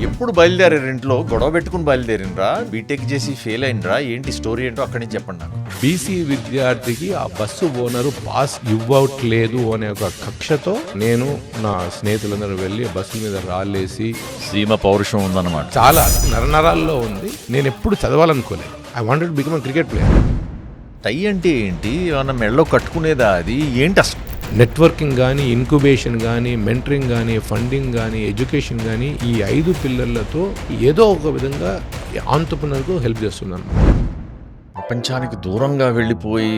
ఎప్పుడు బయలుదేరారు? ఇంట్లో గొడవ పెట్టుకుని బయలుదేరినరా? బీటెక్ చేసి ఫెయిల్ అయినరా? ఏంటి స్టోరీ ఏంటో అక్కడి నుంచి చెప్పండి నాకు. బీసీ విద్యార్థికి ఆ బస్సు ఓనరు పాస్ ఇవ్వట్లేదు అనే ఒక కక్షతో నేను నా స్నేహితులందరూ వెళ్ళి బస్సు మీద రాళ్ళేసి సీమ పౌరుషం ఉందన్నమాట. చాలా నరనరాల్లో ఉంది. నేను ఎప్పుడు చదవాలనుకోలేదు. I wanted become a cricket player. TiE అంటే ఏంటి? ఏమన్నా మెడలో కట్టుకునేదా? అది ఏంటి అసలు? నెట్వర్కింగ్ కానీ, ఇన్క్యుబేషన్ కానీ, మెంటరింగ్ కానీ, ఫండింగ్ కానీ, ఎడ్యుకేషన్ కానీ ఈ 5 పిల్లలతో ఏదో ఒక విధంగా ఆంటర్‌ప్రెన్యూర్‌కు హెల్ప్ చేస్తున్నాను. ప్రపంచానికి దూరంగా వెళ్ళిపోయి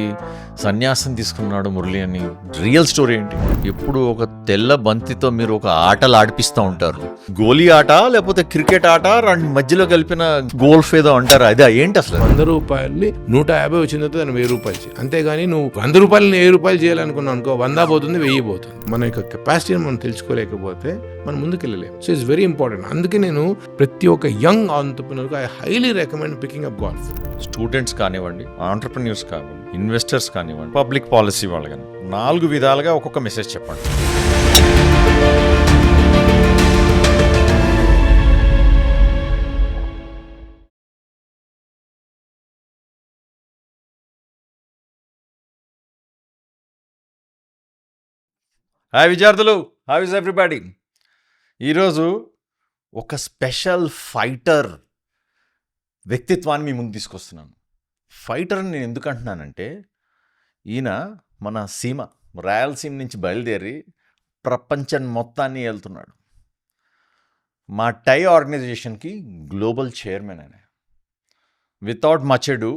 సన్యాసం తీసుకున్నాడు మురళి అని. రియల్ స్టోరీ ఏంటి? ఎప్పుడు ఒక తెల్ల బంతితో మీరు ఒక ఆటలు ఆడిపిస్తూ ఉంటారు. గోలీ ఆట లేకపోతే క్రికెట్ ఆట రెండు మధ్యలో కలిపిన గోల్ఫ్ ఏదో అంటారు. అదే ఏంటి అసలు? 100 రూపాయలని 150 వచ్చిన తర్వాత దాన్ని 1000 రూపాయలు చేయి. అంతేగాని నువ్వు 100 రూపాయలని 1000 రూపాయలు చేయాలనుకున్నావు అనుకో, 100 పోతుంది, 1000 పోతుంది. మన యొక్క కెపాసిటీని మనం తెలుసుకోలేకపోతే మనం ముందుకెళ్ళలేము. So it's very important. అందుకే నేను ప్రతి ఒక్క యంగ్ ఆంటర్‌ప్రెన్యూర్‌కి I highly recommend picking up golf. Students కానివ్వండి, ఆంటర్‌ప్రెన్యూర్స్ కానివ్వండి, ఇన్వెస్టర్స్ కానివ్వండి, పబ్లిక్ పాలసీ వాళ్ళు కానీ 4 విధాలుగా ఒక్కొక్క మెసేజ్ చెప్పండి. హాయ్ విద్యార్థులు, హౌ ఇస్ ఎవ్రీబడి? ఈరోజు ఒక స్పెషల్ ఫైటర్ వ్యక్తిత్వాన్ని మీ ముందు తీసుకొస్తున్నాను. ఫైటర్ అని నేను ఎందుకు అంటున్నానంటే, ఈయన మన సీమ రాయలసీమ నుంచి బయలుదేరి ప్రపంచం మొత్తాన్ని వెళ్తున్నాడు. మా టై ఆర్గనైజేషన్కి గ్లోబల్ చైర్మన్ ఆయన. వితౌట్ మచ్ ఎడు,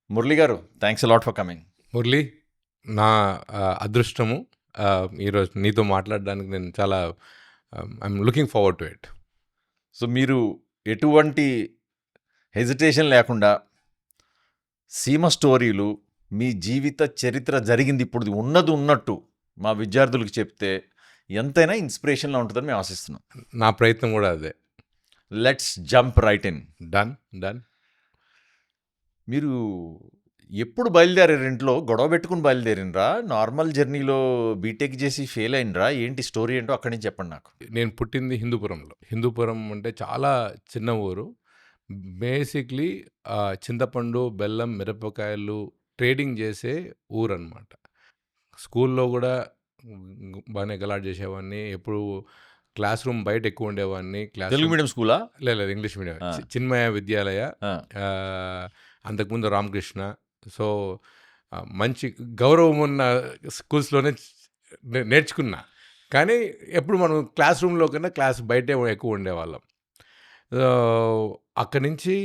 మురళి గారు, thanks a lot for coming. Murali, నా అదృష్టము ఈరోజు నీతో మాట్లాడడానికి నేను చాలా I'm looking forward to it. So మీరు ఎటువంటి హెజిటేషన్ లేకుండా సీమ స్టోరీలు, మీ జీవిత చరిత్ర జరిగింది ఇప్పుడు ఉన్నది ఉన్నట్టు మా విద్యార్థులకు చెప్తే ఎంతైనా ఇన్స్పిరేషన్లో ఉంటుందని మేము ఆశిస్తున్నాం. నా ప్రయత్నం కూడా అదే. Let's jump right in. Done. మీరు ఎప్పుడు బయలుదేరారు? ఇంట్లో గొడవ పెట్టుకుని బయలుదేరినరా? నార్మల్ జర్నీలో బీటెక్ చేసి ఫెయిల్ అయినరా? ఏంటి స్టోరీ ఏంటో అక్కడి నుంచి చెప్పండి నాకు. నేను పుట్టింది హిందూపురంలో. హిందూపురం అంటే చాలా చిన్న ఊరు. బేసిక్లీ చింతపండు, బెల్లం, మిరపకాయలు ట్రేడింగ్ చేసే ఊరు అనమాట. స్కూల్లో కూడా బాగానే గలాట్ చేసేవాడిని. ఎప్పుడు క్లాస్ రూమ్ బయట ఎక్కువ ఉండేవాడిని. తెలుగు మీడియం స్కూలా? లేదు, ఇంగ్లీష్ మీడియం. చిన్మయ విద్యాలయ, అంతకుముందు రామకృష్ణ. సో మంచి గౌరవం ఉన్న స్కూల్స్లోనే నేర్చుకున్నా. కానీ ఎప్పుడు మనం క్లాస్ రూమ్లో కన్నా క్లాస్ బయటే ఎక్కువ ఉండేవాళ్ళం. అక్కడి నుంచి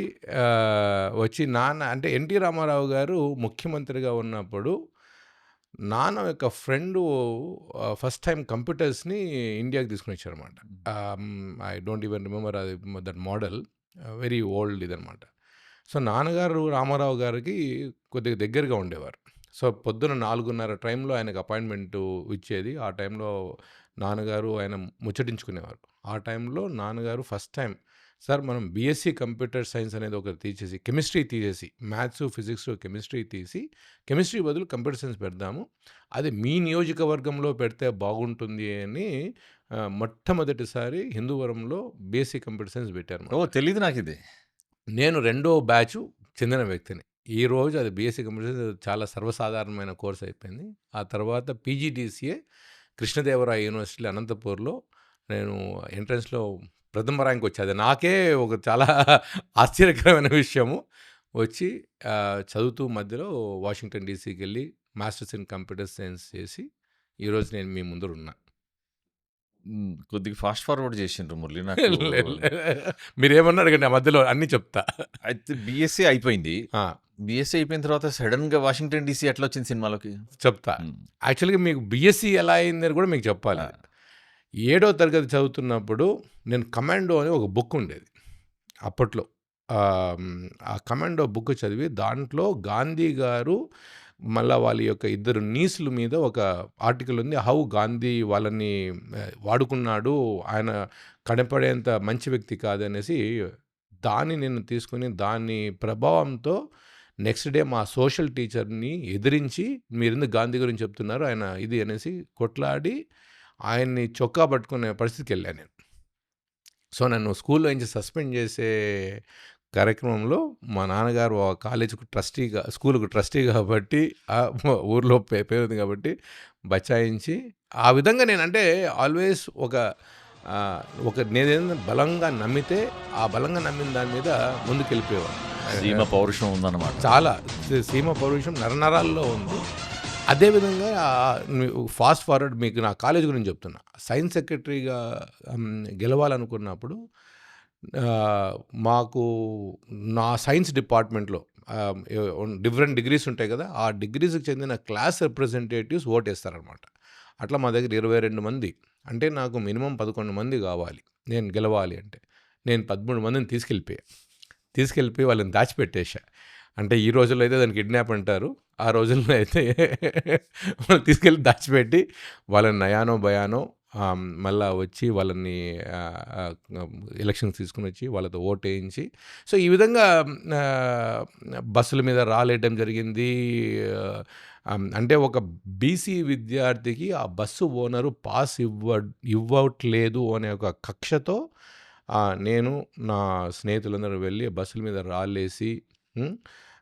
వచ్చి నాన్న అంటే ఎన్టీ రామారావు గారు ముఖ్యమంత్రిగా ఉన్నప్పుడు నాన్న యొక్క ఫ్రెండు ఫస్ట్ టైం కంప్యూటర్స్ని ఇండియాకి తీసుకుని వచ్చారనమాట. ఐ డోంట్ ఈవెన్ రిమెంబర్ అది దట్ మోడల్, వెరీ ఓల్డ్ ఇదనమాట. సో నాన్నగారు రామారావు గారికి కొద్దిగా దగ్గరగా ఉండేవారు. సో పొద్దున 4:30 టైంలో ఆయనకు అపాయింట్మెంటు ఇచ్చేది. ఆ టైంలో నాన్నగారు ఆయన ముచ్చటించుకునేవారు. ఆ టైంలో నాన్నగారు ఫస్ట్ టైం, సార్ మనం బీఎస్సీ కంప్యూటర్ సైన్స్ అనేది ఒకటి తీసేసి, కెమిస్ట్రీ తీసేసి, మ్యాథ్స్, ఫిజిక్స్, కెమిస్ట్రీ తీసి, కెమిస్ట్రీ బదులు కంప్యూటర్ సైన్స్ పెడదాము, అది మీ నియోజకవర్గంలో పెడితే బాగుంటుంది అని మొట్టమొదటిసారి హిందూవరంలో బీఎస్సీ కంప్యూటర్ సైన్స్ పెట్టారు. ఓ, తెలీదు నాకు ఇది. నేను 2వ బ్యాచ్ చెందిన వ్యక్తిని. ఈరోజు అది బీఎస్సీ కంప్యూటర్ సైన్స్ చాలా సర్వసాధారణమైన కోర్స్ అయిపోయింది. ఆ తర్వాత పీజీడీసీఏ కృష్ణదేవరాయ యూనివర్సిటీ అనంతపూర్లో నేను ఎంట్రన్స్లో ప్రథమ ర్యాంక్ వచ్చేది. నాకే ఒక చాలా ఆశ్చర్యకరమైన విషయము. వచ్చి చదువుతూ మధ్యలో వాషింగ్టన్ డీసీకి వెళ్ళి మాస్టర్స్ ఇన్ కంప్యూటర్ సైన్స్ చేసి ఈరోజు నేను మీ ముందు ఉన్నా. కొద్దిగా ఫాస్ట్ ఫార్వర్డ్ చేసిండ్రు మురళి నాకు. మీరేమన్నా అడగండి, ఆ మధ్యలో అన్నీ చెప్తా. అయితే బీఎస్సీ అయిపోయింది. బీఎస్సీ అయిపోయిన తర్వాత సడన్గా వాషింగ్టన్ డీసీ ఎట్లా వచ్చింది సినిమాలోకి? చెప్తా. యాక్చువల్గా మీకు బీఎస్సీ ఎలా అయిందని కూడా మీకు చెప్పాలి. 7వ తరగతి చదువుతున్నప్పుడు నేను కమాండో అని ఒక బుక్ ఉండేది అప్పట్లో. ఆ కమాండో బుక్ చదివి దాంట్లో గాంధీ గారు మళ్ళీ వాళ్ళ యొక్క 2 నీసుల మీద ఒక ఆర్టికల్ ఉంది. హౌ గాంధీ వాళ్ళని వాడుకున్నాడు, ఆయన కనపడేంత మంచి వ్యక్తి కాదనేసి దాన్ని నేను తీసుకుని దాని ప్రభావంతో నెక్స్ట్ డే మా సోషల్ టీచర్ని ఎదిరించి, మీరెందుకు గాంధీ గురించి చెప్తున్నారు, ఆయన ఇది అనేసి కొట్లాడి ఆయన్ని చొక్కా పట్టుకునే పరిస్థితికి వెళ్ళాను నేను. సో, నన్ను స్కూల్‌లో నుంచి సస్పెండ్ చేసే కార్యక్రమంలో మా నాన్నగారు ఆ కాలేజీకి ట్రస్టీగా స్కూలుకు ట్రస్టీ కాబట్టి ఊర్లో పేరుంది కాబట్టి బచాయించి ఆ విధంగా నేనంటే ఆల్వేస్ ఒక నేనేదైనా బలంగా నమ్మితే ఆ బలంగా నమ్మిన దాని మీద సీమ ముందుకెళ్ళిపోయేవాడిని. పౌరుషం ఉందన్నమాట. చాలా సీమ పౌరుషం నరనరాల్లో ఉంది. అదేవిధంగా ఫాస్ట్ ఫార్వర్డ్ మీకు నా కాలేజ్ గురించి చెప్తున్నా. సైన్స్ సెక్రటరీగా గెలవాలనుకున్నప్పుడు మాకు నా సైన్స్ డిపార్ట్మెంట్‌లో డిఫరెంట్ డిగ్రీస్ ఉంటాయి కదా! ఆ డిగ్రీస్‌కి చెందిన క్లాస్ రిప్రజెంటేటివ్స్ ఓటేస్తారనమాట. అట్లా మా దగ్గర 22 మంది. అంటే నాకు మినిమమ్ 11 మంది కావాలి నేను గెలవాలి అంటే. నేను 13 మందిని తీసుకెళ్ళిపోయి వాళ్ళని దాచిపెట్టేశా. అంటే ఈ రోజుల్లో అయితే దాన్ని కిడ్నాప్ అంటారు. ఆ రోజుల్లో అయితే వాళ్ళు తీసుకెళ్ళి దాచిపెట్టి వాళ్ళని నయానో భయానో మళ్ళా వచ్చి వాళ్ళని ఎలక్షన్స్ తీసుకొని వచ్చి వాళ్ళతో ఓటేయించి సో ఈ విధంగా బస్సుల మీద రాలేయడం జరిగింది. అంటే ఒక బీసీ విద్యార్థికి ఆ బస్సు ఓనరు పాస్ ఇవ్వట్లేదు అనే ఒక కక్షతో నేను నా స్నేహితులందరూ వెళ్ళి బస్సుల మీద రాళ్ళేసి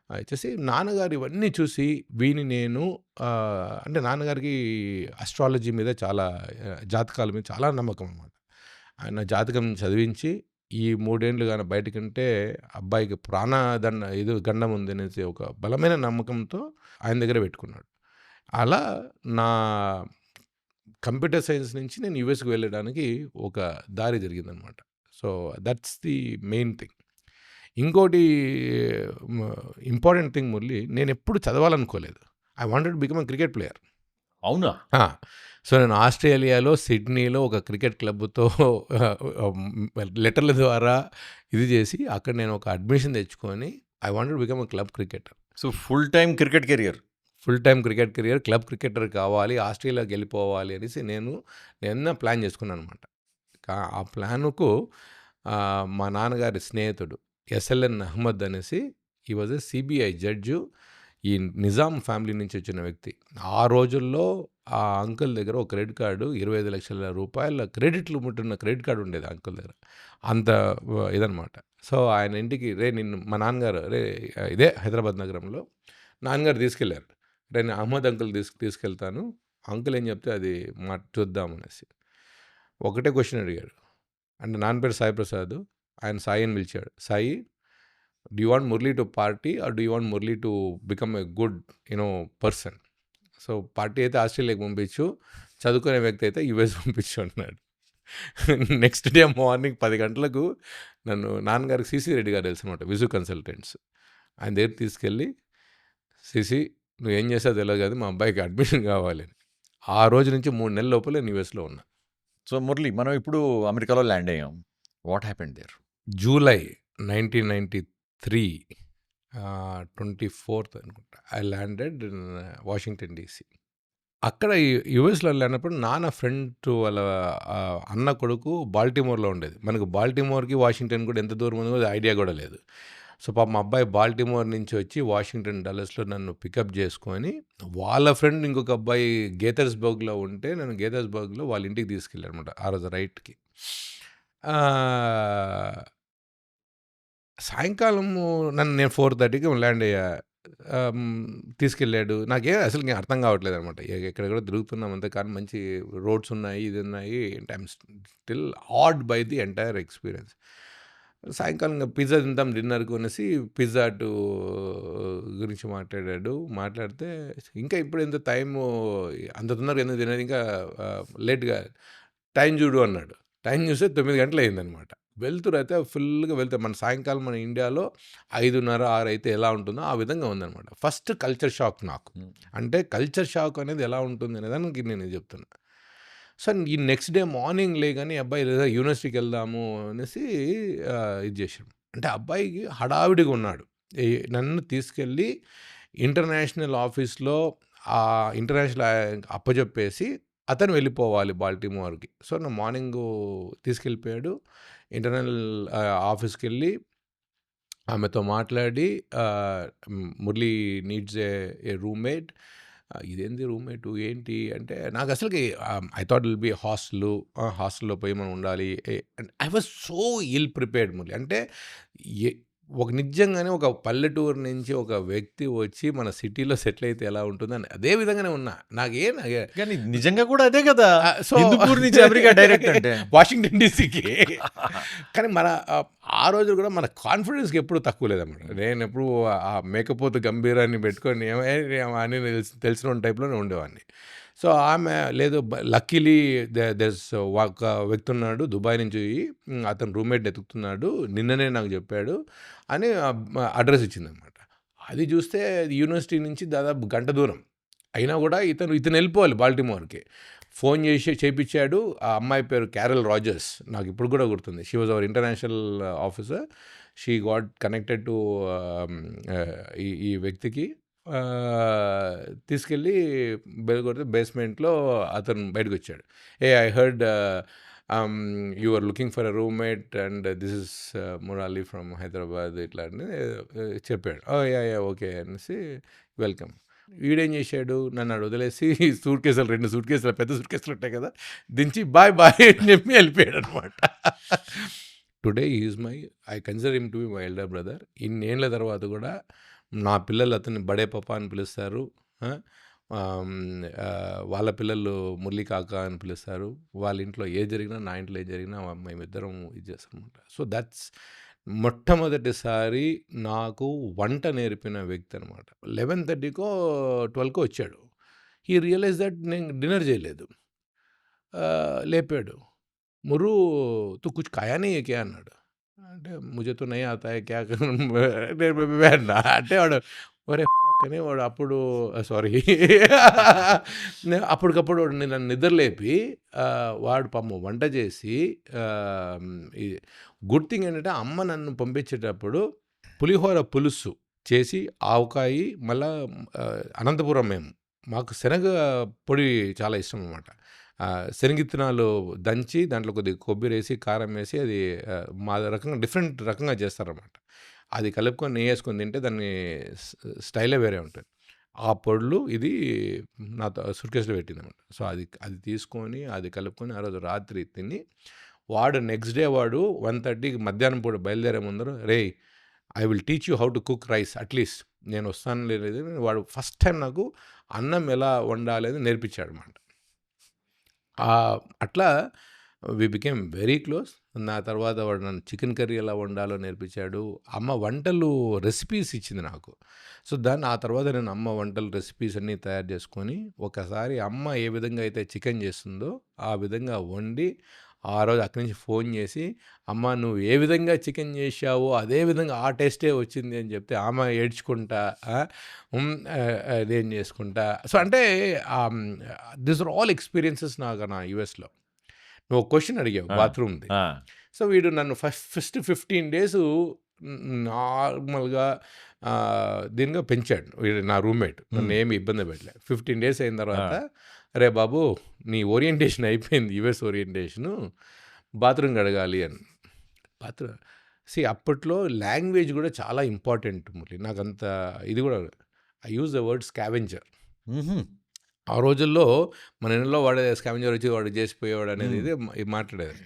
వచ్చేసి నాన్నగారు ఇవన్నీ చూసి నేను అంటే నాన్నగారికి అస్ట్రాలజీ మీద చాలా జాతకాల మీద చాలా నమ్మకం అనమాట. ఆయన జాతకం చదివించి ఈ 3 ఏండ్లు గాని బయటకంటే అబ్బాయికి గండం ఉంది అనేసి ఒక బలమైన నమ్మకంతో ఆయన దగ్గర పెట్టుకున్నాడు. అలా నా కంప్యూటర్ సైన్స్ నుంచి నేను యూఎస్‌కి వెళ్ళడానికి ఒక దారి జరిగిందనమాట. So, that's the main thing. ఇంకోటి ఇంపార్టెంట్ థింగ్ మురళి, నేనెప్పుడు చదవాలనుకోలేదు. I wanted to become a cricket player. అవునా? సో, నేను ఆస్ట్రేలియాలో, సిడ్నీలో ఒక క్రికెట్ క్లబ్‌తో లెటర్ల ద్వారా ఇది చేసి అక్కడ నేను ఒక అడ్మిషన్ తెచ్చుకొని I wanted to become a club cricketer. So, full time cricket career. Cricket career, club cricketer కావాలి, ఆస్ట్రేలియాకి వెళ్ళిపోవాలి అనేసి నేను ప్లాన్ చేసుకున్నాను అనమాట. ఆ ప్లానుకు మా నాన్నగారి స్నేహితుడు ఎస్ఎల్ఎన్ అహ్మద్ అనేసి ఈ వాజ్ ఎ సిబిఐ జడ్జు. ఈ నిజాం ఫ్యామిలీ నుంచి వచ్చిన వ్యక్తి. ఆ రోజుల్లో ఆ అంకుల్ దగ్గర ఒక క్రెడిట్ కార్డు 25 లక్షల రూపాయల క్రెడిట్ లిమిట్ ఉన్న క్రెడిట్ కార్డు ఉండేది అంకుల్ దగ్గర. అంత ఇదనమాట. సో, ఆయన ఇంటికి నిన్ను మా నాన్నగారు ఇదే హైదరాబాద్ నగరంలో నాన్నగారు తీసుకెళ్లారు. నేను అహ్మద్ అంకుల్ తీసుకెళ్తాను. అంకుల్ ఏం చెప్తే అది చూద్దామనేసి. ఒకటే క్వశ్చన్ అడిగాడు. అంటే నాన్న పేరు సాయి ప్రసాద్. ఆయన సాయి అని పిలిచాడు. Sai, do you want Murali to party or do you want Murali to become a good person? So, party అయితే ఆస్ట్రేలియాకి పంపించు, చదువుకునే వ్యక్తి అయితే యూఎస్ పంపించు అన్నాడు. నెక్స్ట్ డే మార్నింగ్ 10 గంటలకు నన్ను నాన్నగారికి సిసి రెడ్డి గారు తెలుసు అనమాట, విజు కన్సల్టెంట్స్. ఆయన దగ్గర తీసుకెళ్ళి, సిసి నువ్వు ఏం చేసావు తెలియదు కదా, మా అబ్బాయికి అడ్మిషన్ కావాలని. ఆ రోజు నుంచి 3 నెలల లోపలే నేను యూఎస్లో ఉన్నా. సో, మురళి మనం ఇప్పుడు అమెరికాలో ల్యాండ్ అయ్యాం. What happened there? July 1993 24th అనుకుంటా I landed in Washington DC. అక్కడ యూఎస్లో వెళ్ళినప్పుడు నాన్న ఫ్రెండ్ వాళ్ళ అన్న కొడుకు బాల్టిమోర్లో ఉండేది. మనకు బాల్టిమోర్కి వాషింగ్టన్ కూడా ఎంత దూరం ఉందో ఐడియా కూడా లేదు. సో, పాపం మా అబ్బాయి బాల్టిమోర్ నుంచి వచ్చి వాషింగ్టన్ డల్లస్లో నన్ను పికప్ చేసుకొని వాళ్ళ ఫ్రెండ్ ఇంకొక అబ్బాయి గేథర్స్బర్గ్లో ఉంటే నన్ను గేథర్స్బర్గ్లో వాళ్ళ ఇంటికి తీసుకెళ్ళారు అనమాట ఆ రోజు రైట్కి. సాయంకాలము నేను 4:30కి ల్యాండ్ అయ్యా. తీసుకెళ్ళాడు. అసలు నేను అర్థం కావట్లేదు అనమాట. ఎక్కడెక్కడ తిరుగుతున్నాం అంతే, కానీ మంచి రోడ్స్ ఉన్నాయి, ఇది ఉన్నాయి. I'm still awed by the entire experience. సాయంకాలం పిజ్జా తింటాం డిన్నర్కి అనేసి పిజ్జా గురించి మాట్లాడాడు. మాట్లాడితే ఇంకా ఇప్పుడు ఎంత టైము అంత తొందరగా ఎందుకు తినేది, ఇంకా లేట్గా టైం చూడు అన్నాడు. టైం చూస్తే 9 గంటలు అయిందనమాట. వెళ్తురైతే ఫుల్గా వెళ్తే మన సాయంకాలం మన ఇండియాలో 5:30, 6 అయితే ఎలా ఉంటుందో ఆ విధంగా ఉందనమాట. ఫస్ట్ కల్చర్ షాక్ నాకు. అంటే కల్చర్ షాక్ అనేది ఎలా ఉంటుంది అనేదానికి నేను చెప్తున్నా. సో, ఈ నెక్స్ట్ డే మార్నింగ్ లేగానే అబ్బాయి లేదా యూనివర్సిటీకి వెళ్దాము అనేసి ఇది చేశాడు. అంటే అబ్బాయికి హడావిడిగా ఉన్నాడు. నన్ను తీసుకెళ్ళి ఇంటర్నేషనల్ ఆఫీస్లో ఇంటర్నేషనల్ అప్పచెప్పేసి అతను వెళ్ళిపోవాలి బాల్టిమోర్కి. సో, నా మార్నింగు తీసుకెళ్ళిపోయాడు. ఇంటర్నల్ ఆఫీస్కి వెళ్ళి ఆమెతో మాట్లాడి మురళీ నీడ్స్ ఏ రూమ్మేట్, ఇదేంది రూమ్మేటు ఏంటి అంటే నాకు అసలుకి ఐ థాట్ విల్ బి హాస్టల్లో పోయి మనం ఉండాలి. I was so ill prepared Murali. అంటే ఒక నిజంగానే ఒక పల్లెటూరు నుంచి ఒక వ్యక్తి వచ్చి మన సిటీలో సెటిల్ అయితే ఎలా ఉంటుందని అదే విధంగానే ఉన్నా. కానీ నిజంగా కూడా అదే కదా. సో హిందూపూర్ నుంచి అమెరికా డైరెక్ట్ అంటే వాషింగ్టన్ డీసీకి. కానీ మన ఆ రోజు కూడా మన కాన్ఫిడెన్స్కి ఎప్పుడు తక్కువ లేదన్నమాట. నేను ఎప్పుడు ఆ మేకపోతు గంభీరాన్ని పెట్టుకొని అని తెలిసిన టైప్లోనే ఉండేవాడిని. సో ఆమె లేదు, లక్కీలీ దెర్స్ ఒక వ్యక్తి ఉన్నాడు దుబాయ్ నుంచి, అతను రూమ్మేట్ ఎతుకుతున్నాడు, నిన్ననే నాకు చెప్పాడు అని అడ్రస్ ఇచ్చిందనమాట. అది చూస్తే యూనివర్సిటీ నుంచి దాదాపు గంట దూరం అయినా కూడా ఇతను వెళ్ళిపోవాలి బాల్టిమోర్కి. ఫోన్ చేయించాడు. ఆ అమ్మాయి పేరు క్యారల్ రాజర్స్, నాకు ఇప్పుడు కూడా గుర్తుంది. She was our international officer. She got connected to ఈ వ్యక్తికి. తీసుకెళ్ళి బెల్ కొడితే బేస్మెంట్లో అతను బయటకు వచ్చాడు. I heard you are looking for a roommate and this is Murali from Hyderabad ఇట్లా అని చెప్పాడు. యా ఓకే అనేసి వెల్కమ్. వీడేం చేశాడు, నన్ను వదిలేసి సూట్ కేసులు 2 సూట్ కేసులు పెద్ద సూట్ కేసులు ఉంటాయి కదా, దించి బాయ్ అని చెప్పి వెళ్ళిపోయాడు అనమాట. Today is I consider him to be my elder brother. ఇన్నేళ్ల తర్వాత కూడా నా పిల్లలు అతన్ని బడే పప్ప అని పిలుస్తారు, వాళ్ళ పిల్లలు మురళీ కాక అని పిలుస్తారు. వాళ్ళ ఇంట్లో ఏ జరిగినా, నా ఇంట్లో ఏ జరిగినా మేమిద్దరం ఇది చేస్తాం అనమాట. సో దట్స్ మొట్టమొదటిసారి నాకు వంట నేర్పిన వ్యక్తి అనమాట. 11:30కో 12కో వచ్చాడు. హీ రియలైజ్ దట్ నేను డిన్నర్ చేయలేదు. లేపాడు, మురు తు కుచ్ ఖాయా నహీ హై క్యా అన్నాడు. అంటే ముజే తో నహీ ఆతా హై క్యా అన్నా. అంటే వాడు ఒరే అని వాడు అప్పుడు సారీ అప్పటికప్పుడు వాడు నన్ను నిద్రలేపి వాడు పాపం వంట చేసి, గుడ్ థింగ్ ఏంటంటే అమ్మ నన్ను పంపించేటప్పుడు పులిహోర పులుసు చేసి, ఆవకాయి, మళ్ళా అనంతపురం మాకు శనగ పొడి చాలా ఇష్టం అనమాట. శనగిత్తనాలు దంచి దాంట్లో కొద్దిగా కొబ్బరి వేసి, కారం వేసి, అది మా రకంగా డిఫరెంట్ రకంగా చేస్తారన్నమాట. అది కలుపుకొని నెయ్యి వేసుకొని తింటే దాన్ని స్టైలే వేరే ఉంటుంది. ఆ పొడులు ఇది నా సూట్ కేసులో పెట్టిందన్నమాట. సో అది తీసుకొని అది కలుపుకొని ఆ రోజు రాత్రి తిని, వాడు నెక్స్ట్ డే వాడు 1:30కి మధ్యాహ్నం పూట బయలుదేరే ముందర, Ray I will teach you how to cook rice at least, నేను వస్తాను లేదు, వాడు ఫస్ట్ టైం నాకు అన్నం ఎలా వండాలి అని నేర్పించాడు అన్నమాట. అట్లా వి బికేమ్ వెరీ క్లోజ్. నా తర్వాత వాడు నన్ను చికెన్ కర్రీ ఎలా వండాలో నేర్పించాడు. అమ్మ వంటలు రెసిపీస్ ఇచ్చింది నాకు. సో ఆ తర్వాత నేను అమ్మ వంటలు రెసిపీస్ అన్నీ తయారు చేసుకొని, ఒకసారి అమ్మ ఏ విధంగా అయితే చికెన్ చేస్తుందో ఆ విధంగా వండి, ఆ రోజు అక్కడి నుంచి ఫోన్ చేసి, అమ్మ నువ్వు ఏ విధంగా చికెన్ చేసావో అదే విధంగా ఆ టేస్టే వచ్చింది అని చెప్తే ఆమె ఏడ్చుకుంటా అదేం చేసుకుంటా. సో అంటే దిస్ ఆర్ ఆల్ ఎక్స్పీరియన్సెస్ నాకు నా యూఎస్లో. నువ్వు క్వశ్చన్ అడిగావు బాత్రూమ్ది. సో వీడు నన్ను ఫస్ట్ 15 days నార్మల్గా దీనిగా పెంచాడు వీడు, నా రూమ్మేట్. నన్ను ఏమి ఇబ్బంది పెట్టలే. 15 days అయిన తర్వాత, అరే బాబు నీ ఓరియంటేషన్ అయిపోయింది, యుఎస్ ఓరియంటేషను, బాత్రూమ్ కడగాలి అని. బాత్రూమ్ అప్పట్లో లాంగ్వేజ్ కూడా చాలా ఇంపార్టెంట్ మురళి. నాకు అంత ఇది కూడా, I use the word scavenger. ఆ రోజుల్లో మన ఇంట్లో వాడే స్కావెంజర్ వచ్చి వాడు చేసిపోయేవాడు అనేది ఇది మాట్లాడేది.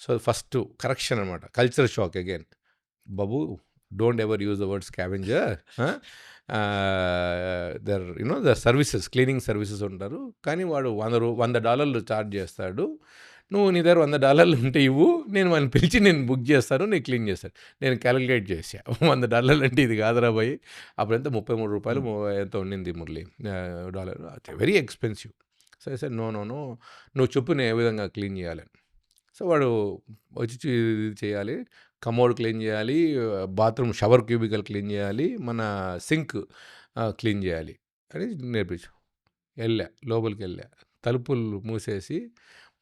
సో ఫస్ట్ కరెక్షన్ అనమాట, culture shock again. Babu don't ever use the word scavenger. The services, cleaning services ఉంటారు, కానీ వాడు $100 ఛార్జ్ చేస్తాడు. నువ్వు నీ దగ్గర $100 ఉంటే ఇవ్వు, నేను వాళ్ళని పిలిచి నేను బుక్ చేస్తాను, నేను క్లీన్ చేస్తాను. నేను క్యాలిక్యులేట్ చేసా, $100 అంటే ఇది కాదురా పోయి, అప్పుడంతా $33 ఎంతో ఉండింది మురళి డాలర్, వెరీ ఎక్స్పెన్సివ్. సరే సరే నో నువ్వు చెప్పు నేను ఏ విధంగా క్లీన్ చేయాలని. సో వాడు వచ్చి ఇది చేయాలి, కమోడ్ క్లీన్ చేయాలి, బాత్రూమ్ షవర్ క్యూబికల్ క్లీన్ చేయాలి, మన సింక్ క్లీన్ చేయాలి అని నేర్పించు. లోపలికి వెళ్ళా, తలుపులు మూసేసి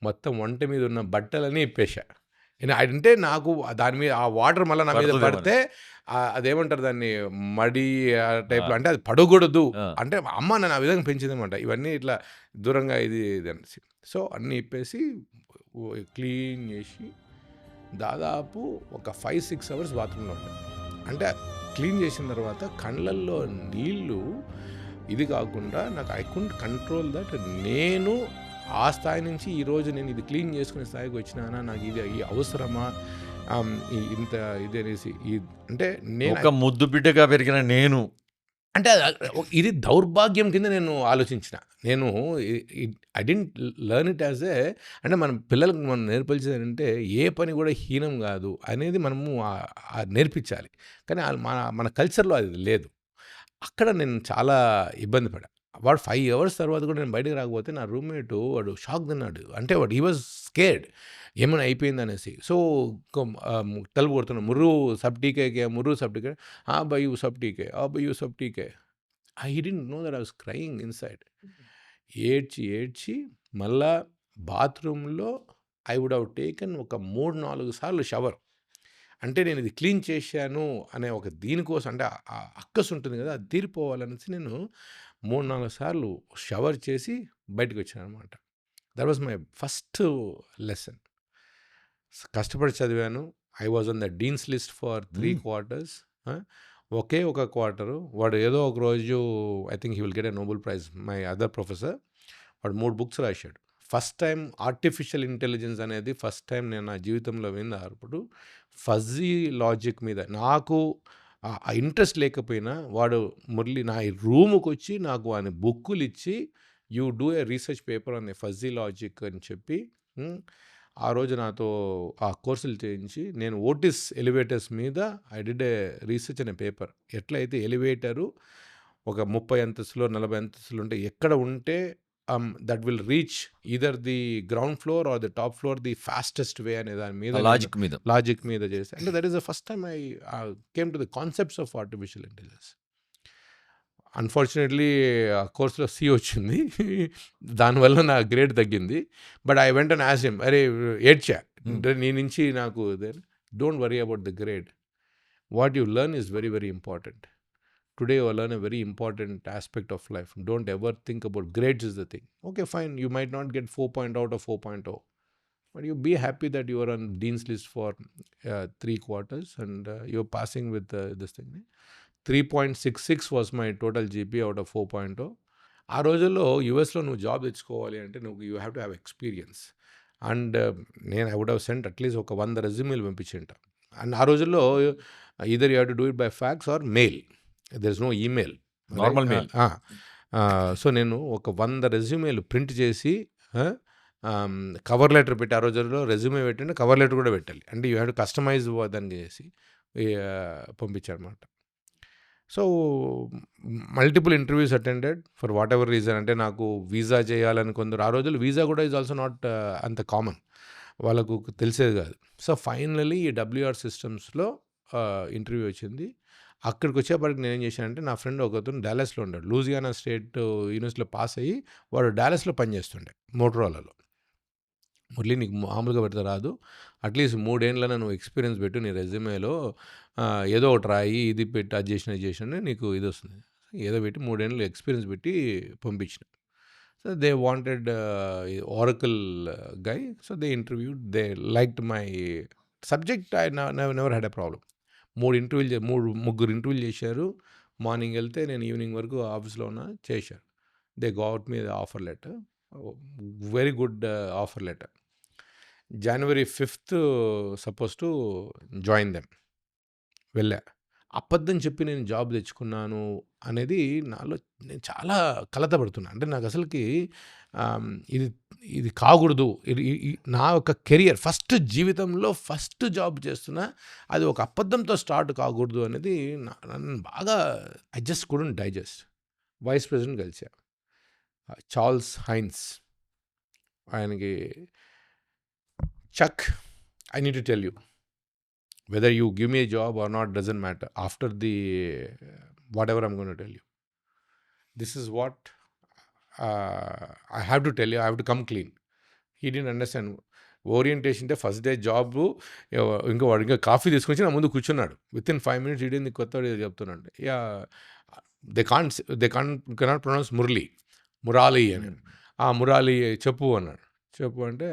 మొత్తం వంట మీద ఉన్న బట్టలని ఇప్పేసా. అంటే నాకు దాని మీద ఆ వాటర్ మళ్ళీ నా మీద పడితే అదేమంటారు దాన్ని, మడి టైప్లో, అంటే అది పడకూడదు అంటే అమ్మ నన్ను ఆ విధంగా పెంచింది అనమాట. ఇవన్నీ ఇట్లా దూరంగా ఇది అనేసి. సో అన్నీ ఇప్పేసి క్లీన్ చేసి దాదాపు ఒక 5-6 hours బాత్రూంలో ఉంటాయి. అంటే క్లీన్ చేసిన తర్వాత కళ్ళల్లో నీళ్ళు ఇది కాకుండా నాకు ఐ కుడెంట్ కంట్రోల్ దట్. నేను ఆ స్థాయి నుంచి ఈరోజు నేను ఇది క్లీన్ చేసుకునే స్థాయికి వచ్చినానా, నాకు ఇది ఈ అవసరమా, ఇంత ఇది అనేసి అంటే నేను ఒక ముద్దు బిడ్డగా పెరిగిన నేను అంటే ఇది దౌర్భాగ్యం కింద నేను ఆలోచించిన. నేను I didn't learn it as అంటే మన పిల్లలకు మనం నేర్పించేదంటే ఏ పని కూడా హీనం కాదు అనేది మనము నేర్పించాలి. కానీ మన కల్చర్లో అది లేదు. అక్కడ నేను చాలా ఇబ్బంది పడా. వాడు 5 hours తర్వాత కూడా నేను బయటకు రాకపోతే నా రూమ్మేట్ వాడు షాక్ తిన్నాడు. అంటే వాడు హీ వాజ్ స్కేర్డ్ ఏమైనా అయిపోయింది అనేసి. సో తలుపు కొడుతున్నాడు, ముర్రు సబ్ టీకే ముర్రు సబ్ టీకే, బయ్యూ సబ్ టీకే, బయ్యూ సబ్ టీకే. I didn't know that I was crying inside. ఏడ్చి మళ్ళా బాత్రూంలో ఐ వుడ్ హ్యావ్ టేకెన్ ఒక 3-4 సార్లు షవర్. అంటే నేను ఇది క్లీన్ చేశాను అనే ఒక దీనికోసం, అంటే అక్కసు ఉంటుంది కదా, అది తీరిపోవాలనేసి నేను 3-4 సార్లు షవర్ చేసి బయటకు వచ్చాను అనమాట. That was my first lesson. కష్టపడి చదివాను. I was on the deans list for 3 quarters. ఒకే ఒక క్వార్టరు వాడు ఏదో ఒక రోజు I think he will get a Nobel prize, my other professor. వాడు 3 books రాశాడు. ఫస్ట్ టైం ఆర్టిఫిషియల్ ఇంటెలిజెన్స్ అనేది ఫస్ట్ టైం నేను నా జీవితంలో విన్నప్పుడు ఫజీ లాజిక్ మీద నాకు ఆ ఇంట్రెస్ట్ లేకపోయినా వాడు మురళి నా రూముకి వచ్చి నాకు ఆయన బుక్కులు ఇచ్చి you do a research paper on the fuzzy logic అని చెప్పి ఆ రోజు నాతో ఆ కోర్సులు చేయించి నేను ఓటిస్ ఎలివేటర్స్ మీద ఐ డిడ్ ఏ రీసెర్చ్ అనే పేపర్. ఎట్లయితే ఎలివేటరు ఒక 30 అంతస్తులో 40 అంతస్తులు ఉంటే ఎక్కడ ఉంటే that will reach either the ground floor or the top floor the fastest way అనే దాని మీద లాజిక్ మీద చేస్తే, అంటే that is the first time I came to the concepts of artificial intelligence. Unfortunately ఆ కోర్సులో సి వచ్చింది, దానివల్ల నా గ్రేడ్ తగ్గింది. But I went and asked him, అరే ఏడ్చా నీ నుంచి నాకు, don't worry about the grade, what you learn is very very important. Today you learn a very important aspect of life. Don't ever think about grades is the thing. Okay, fine, you might not get 4.0 out of 4.0, but you be happy that you are on Dean's list for 3 quarters and you're passing with this thing. 3.66 was my total GPA out of 4.0. ఆ రోజుల్లో యుఎస్లో నువ్వు job తెచ్చుకోవాలి అంటే నువ్వు you have to have experience. And నేను I would have sent at least ఒక 100 రెజ్యూమేలు పంపించింట. అండ్ ఆ రోజుల్లో either you have to do it by fax or mail. There is no email, normal mail. So నేను ఒక 100 రెజ్యూమేలు ప్రింట్ చేసి కవర్ లెటర్ పెట్టి, ఆ రోజుల్లో రెజ్యూమే పెట్టండి కవర్ లెటర్ కూడా పెట్టాలి, అంటే యూ హ్యావ్ టు కస్టమైజ్ దాన్ని చేసి పంపించారన్నమాట. So multiple interviews attended for whatever reason. అంటే నాకు వీసా చేయాలని కొందరు, ఆ రోజుల్లో వీసా కూడా ఈజ్ ఆల్సో నాట్ అంత కామన్, వాళ్ళకు తెలిసేది కాదు. సో ఫైనలీ ఈ WR సిస్టమ్స్లో ఇంటర్వ్యూ వచ్చింది. అక్కడికి వచ్చేప్పటికి నేను ఏం చేశానంటే, నా ఫ్రెండ్ ఒకతను డాలస్లో ఉన్నాడు, లూజియానా స్టేట్ యూనివర్సిటీలో పాస్ అయ్యి వాడు డాలస్లో పనిచేస్తుండే మోటరోలాలో. మురళి నీకు మామూలుగా పెడితే రాదు, అట్లీస్ట్ 3 ఏళ్ళైనా నువ్వు ఎక్స్పీరియన్స్ పెట్టు నీ రెజ్యూమేలో, ఏదో ఒకటి రాయి, ఇది పెట్టి అది చేసిన నీకు ఇది వస్తుంది. ఏదో పెట్టి 3 ఏళ్ళు ఎక్స్పీరియన్స్ పెట్టి పంపించిన. So they wanted oracle guy. So they interviewed, they liked my subject. I never had a problem. 3 ఇంటర్వ్యూలు చేశారు. మార్నింగ్ వెళ్తే నేను ఈవినింగ్ వరకు ఆఫీస్లో ఉన్నా, చేశారు. They got me the offer letter, very good offer letter. January 5th suppose to join them. వెళ్ళా. అబద్ధం చెప్పి నేను జాబ్ తెచ్చుకున్నాను అనేది నాలో నేను చాలా కలతపడుతున్నా. అంటే నాకు అసలుకి ఇది కాకూడదు. నా యొక్క కెరియర్ ఫస్ట్ జీవితంలో ఫస్ట్ జాబ్ చేస్తున్నా, అది ఒక అబద్ధంతో స్టార్ట్ కాకూడదు అనేది నన్ను బాగా I just couldn't digest. Vice president కలిసా, చార్ల్స్ హైన్స్. ఆయనకి, Chuck, I need to tell you, whether you give me a job or not doesn't matter. After the whatever I'm going to tell you, this is what I have to tell you. I have to come clean. He didn't understand. Orientation అంటే first day job, ఇంకా వాడు ఇంకా coffee తీసుకొచ్చి నా ముందు కూర్చున్నాడు. With in 5 minutes ఇది కొత్త చెప్తున్నాడు. యా దే కెనాట్ ప్రొనౌన్స్ మురాలి అని. మురాలి చెప్పు అన్నాడు. చెప్పు అంటే,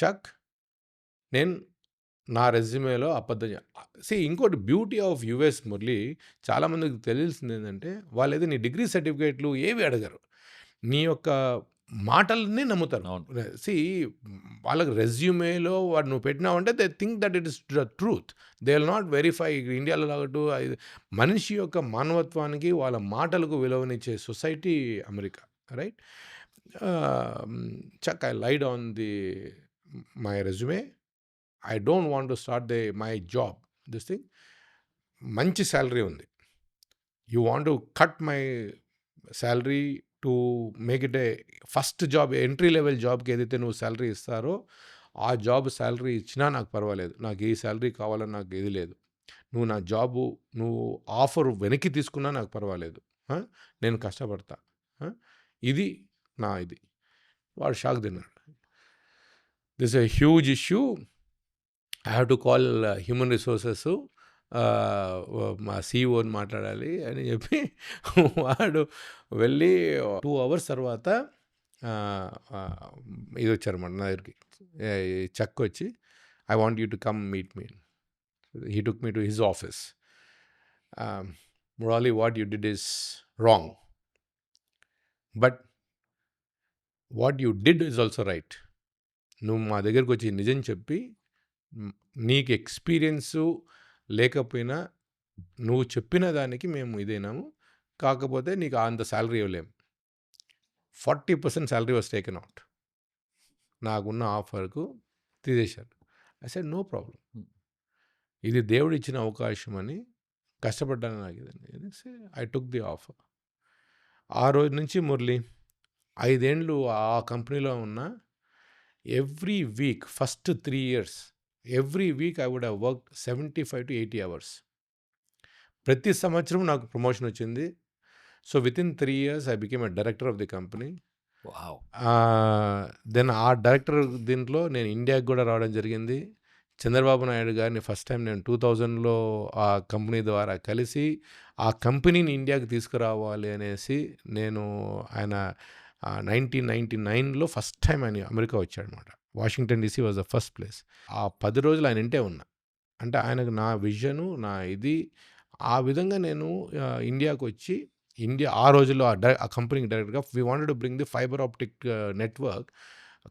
చక్, నేను నా రెజ్యూమేలో అబద్ధం ఇంకోటి బ్యూటీ ఆఫ్ యూఎస్ మురళి, చాలామందికి తెలియాల్సింది ఏంటంటే వాళ్ళు ఏదో నీ డిగ్రీ సర్టిఫికేట్లు ఏవి అడగరు, నీ యొక్క మాటలనే నమ్ముతారు. అవును. వాళ్ళకి రెజ్యూమేలో వాడు నువ్వు పెట్టినావంటే they think that it is the truth. They will not verify. ఇండియాలో లాగట్టు మనిషి యొక్క మానవత్వానికి వాళ్ళ మాటలకు విలువనిచ్చే society America, right? Chuck I lied on the my resume. I don't want to start my job this thing. మంచి శాలరీ ఉంది. You want to cut my salary to make it a first job, entry level జాబ్కి ఏదైతే నువ్వు salary ఇస్తారో ఆ job salary ఇచ్చినా నాకు పర్వాలేదు, నాకు ఈ శాలరీ కావాలని నాకు ఏది లేదు. నువ్వు నా జాబు నువ్వు ఆఫర్ వెనక్కి తీసుకున్నా నాకు పర్వాలేదు, నేను కష్టపడతా. ఇది ఇది వాడు షాక్ తిన్నాడు. This a huge issue. I have to call human resources, మా సీఈఓని మాట్లాడాలి అని చెప్పి వాడు వెళ్ళి 2 hours తర్వాత ఇది వచ్చారన్నమాట నా దగ్గరికి, చెక్ వచ్చి, I want you to come meet me. He took me to his office. Murali, what you did is wrong, but what you did is also right. నువ్వు మా దగ్గరికి వచ్చి నిజం చెప్పి నీకు ఎక్స్పీరియన్సు లేకపోయినా నువ్వు చెప్పిన దానికి మేము ఇదేనాము, కాకపోతే నీకు అంత శాలరీ ఇవ్వలేము. 40% శాలరీ వాజ్ టేకెన్ అవుట్. నాకున్న ఆఫర్కు తీసేశారు. ఐ సెడ్ నో ప్రాబ్లం, ఇది దేవుడు ఇచ్చిన అవకాశం అని కష్టపడ్డాను నాకు ఇదని. I took the offer. ఆ రోజు నుంచి మురళి 5 ఏళ్ళు ఆ కంపెనీలో ఉన్న every week first 3 years every week I would have work 75 to 80 hours. ప్రతి సంవత్సరం నాకు ప్రమోషన్ వచ్చింది. So within 3 years I became a director of the company. Then ఆ డైరెక్టర్ దీంట్లో నేను ఇండియాకి కూడా రావడం జరిగింది. చంద్రబాబు నాయుడు గారిని ఫస్ట్ టైం నేను 2000లో ఆ కంపెనీ ద్వారా కలిసి ఆ కంపెనీని ఇండియాకి తీసుకురావాలి అనేసి నేను ఆయన 1999లో ఫస్ట్ టైం ఆయన అమెరికా వచ్చాడనమాట. Washington DC was the first place. ఆ 10 రోజులు ఆయన ఇంటే ఉన్నా. అంటే ఆయనకు నా విజను నా ఇది ఆ విధంగా నేను ఇండియాకి వచ్చి ఆ రోజుల్లో ఆ కంపెనీకి డైరెక్ట్గా we wanted to bring the fibre optic network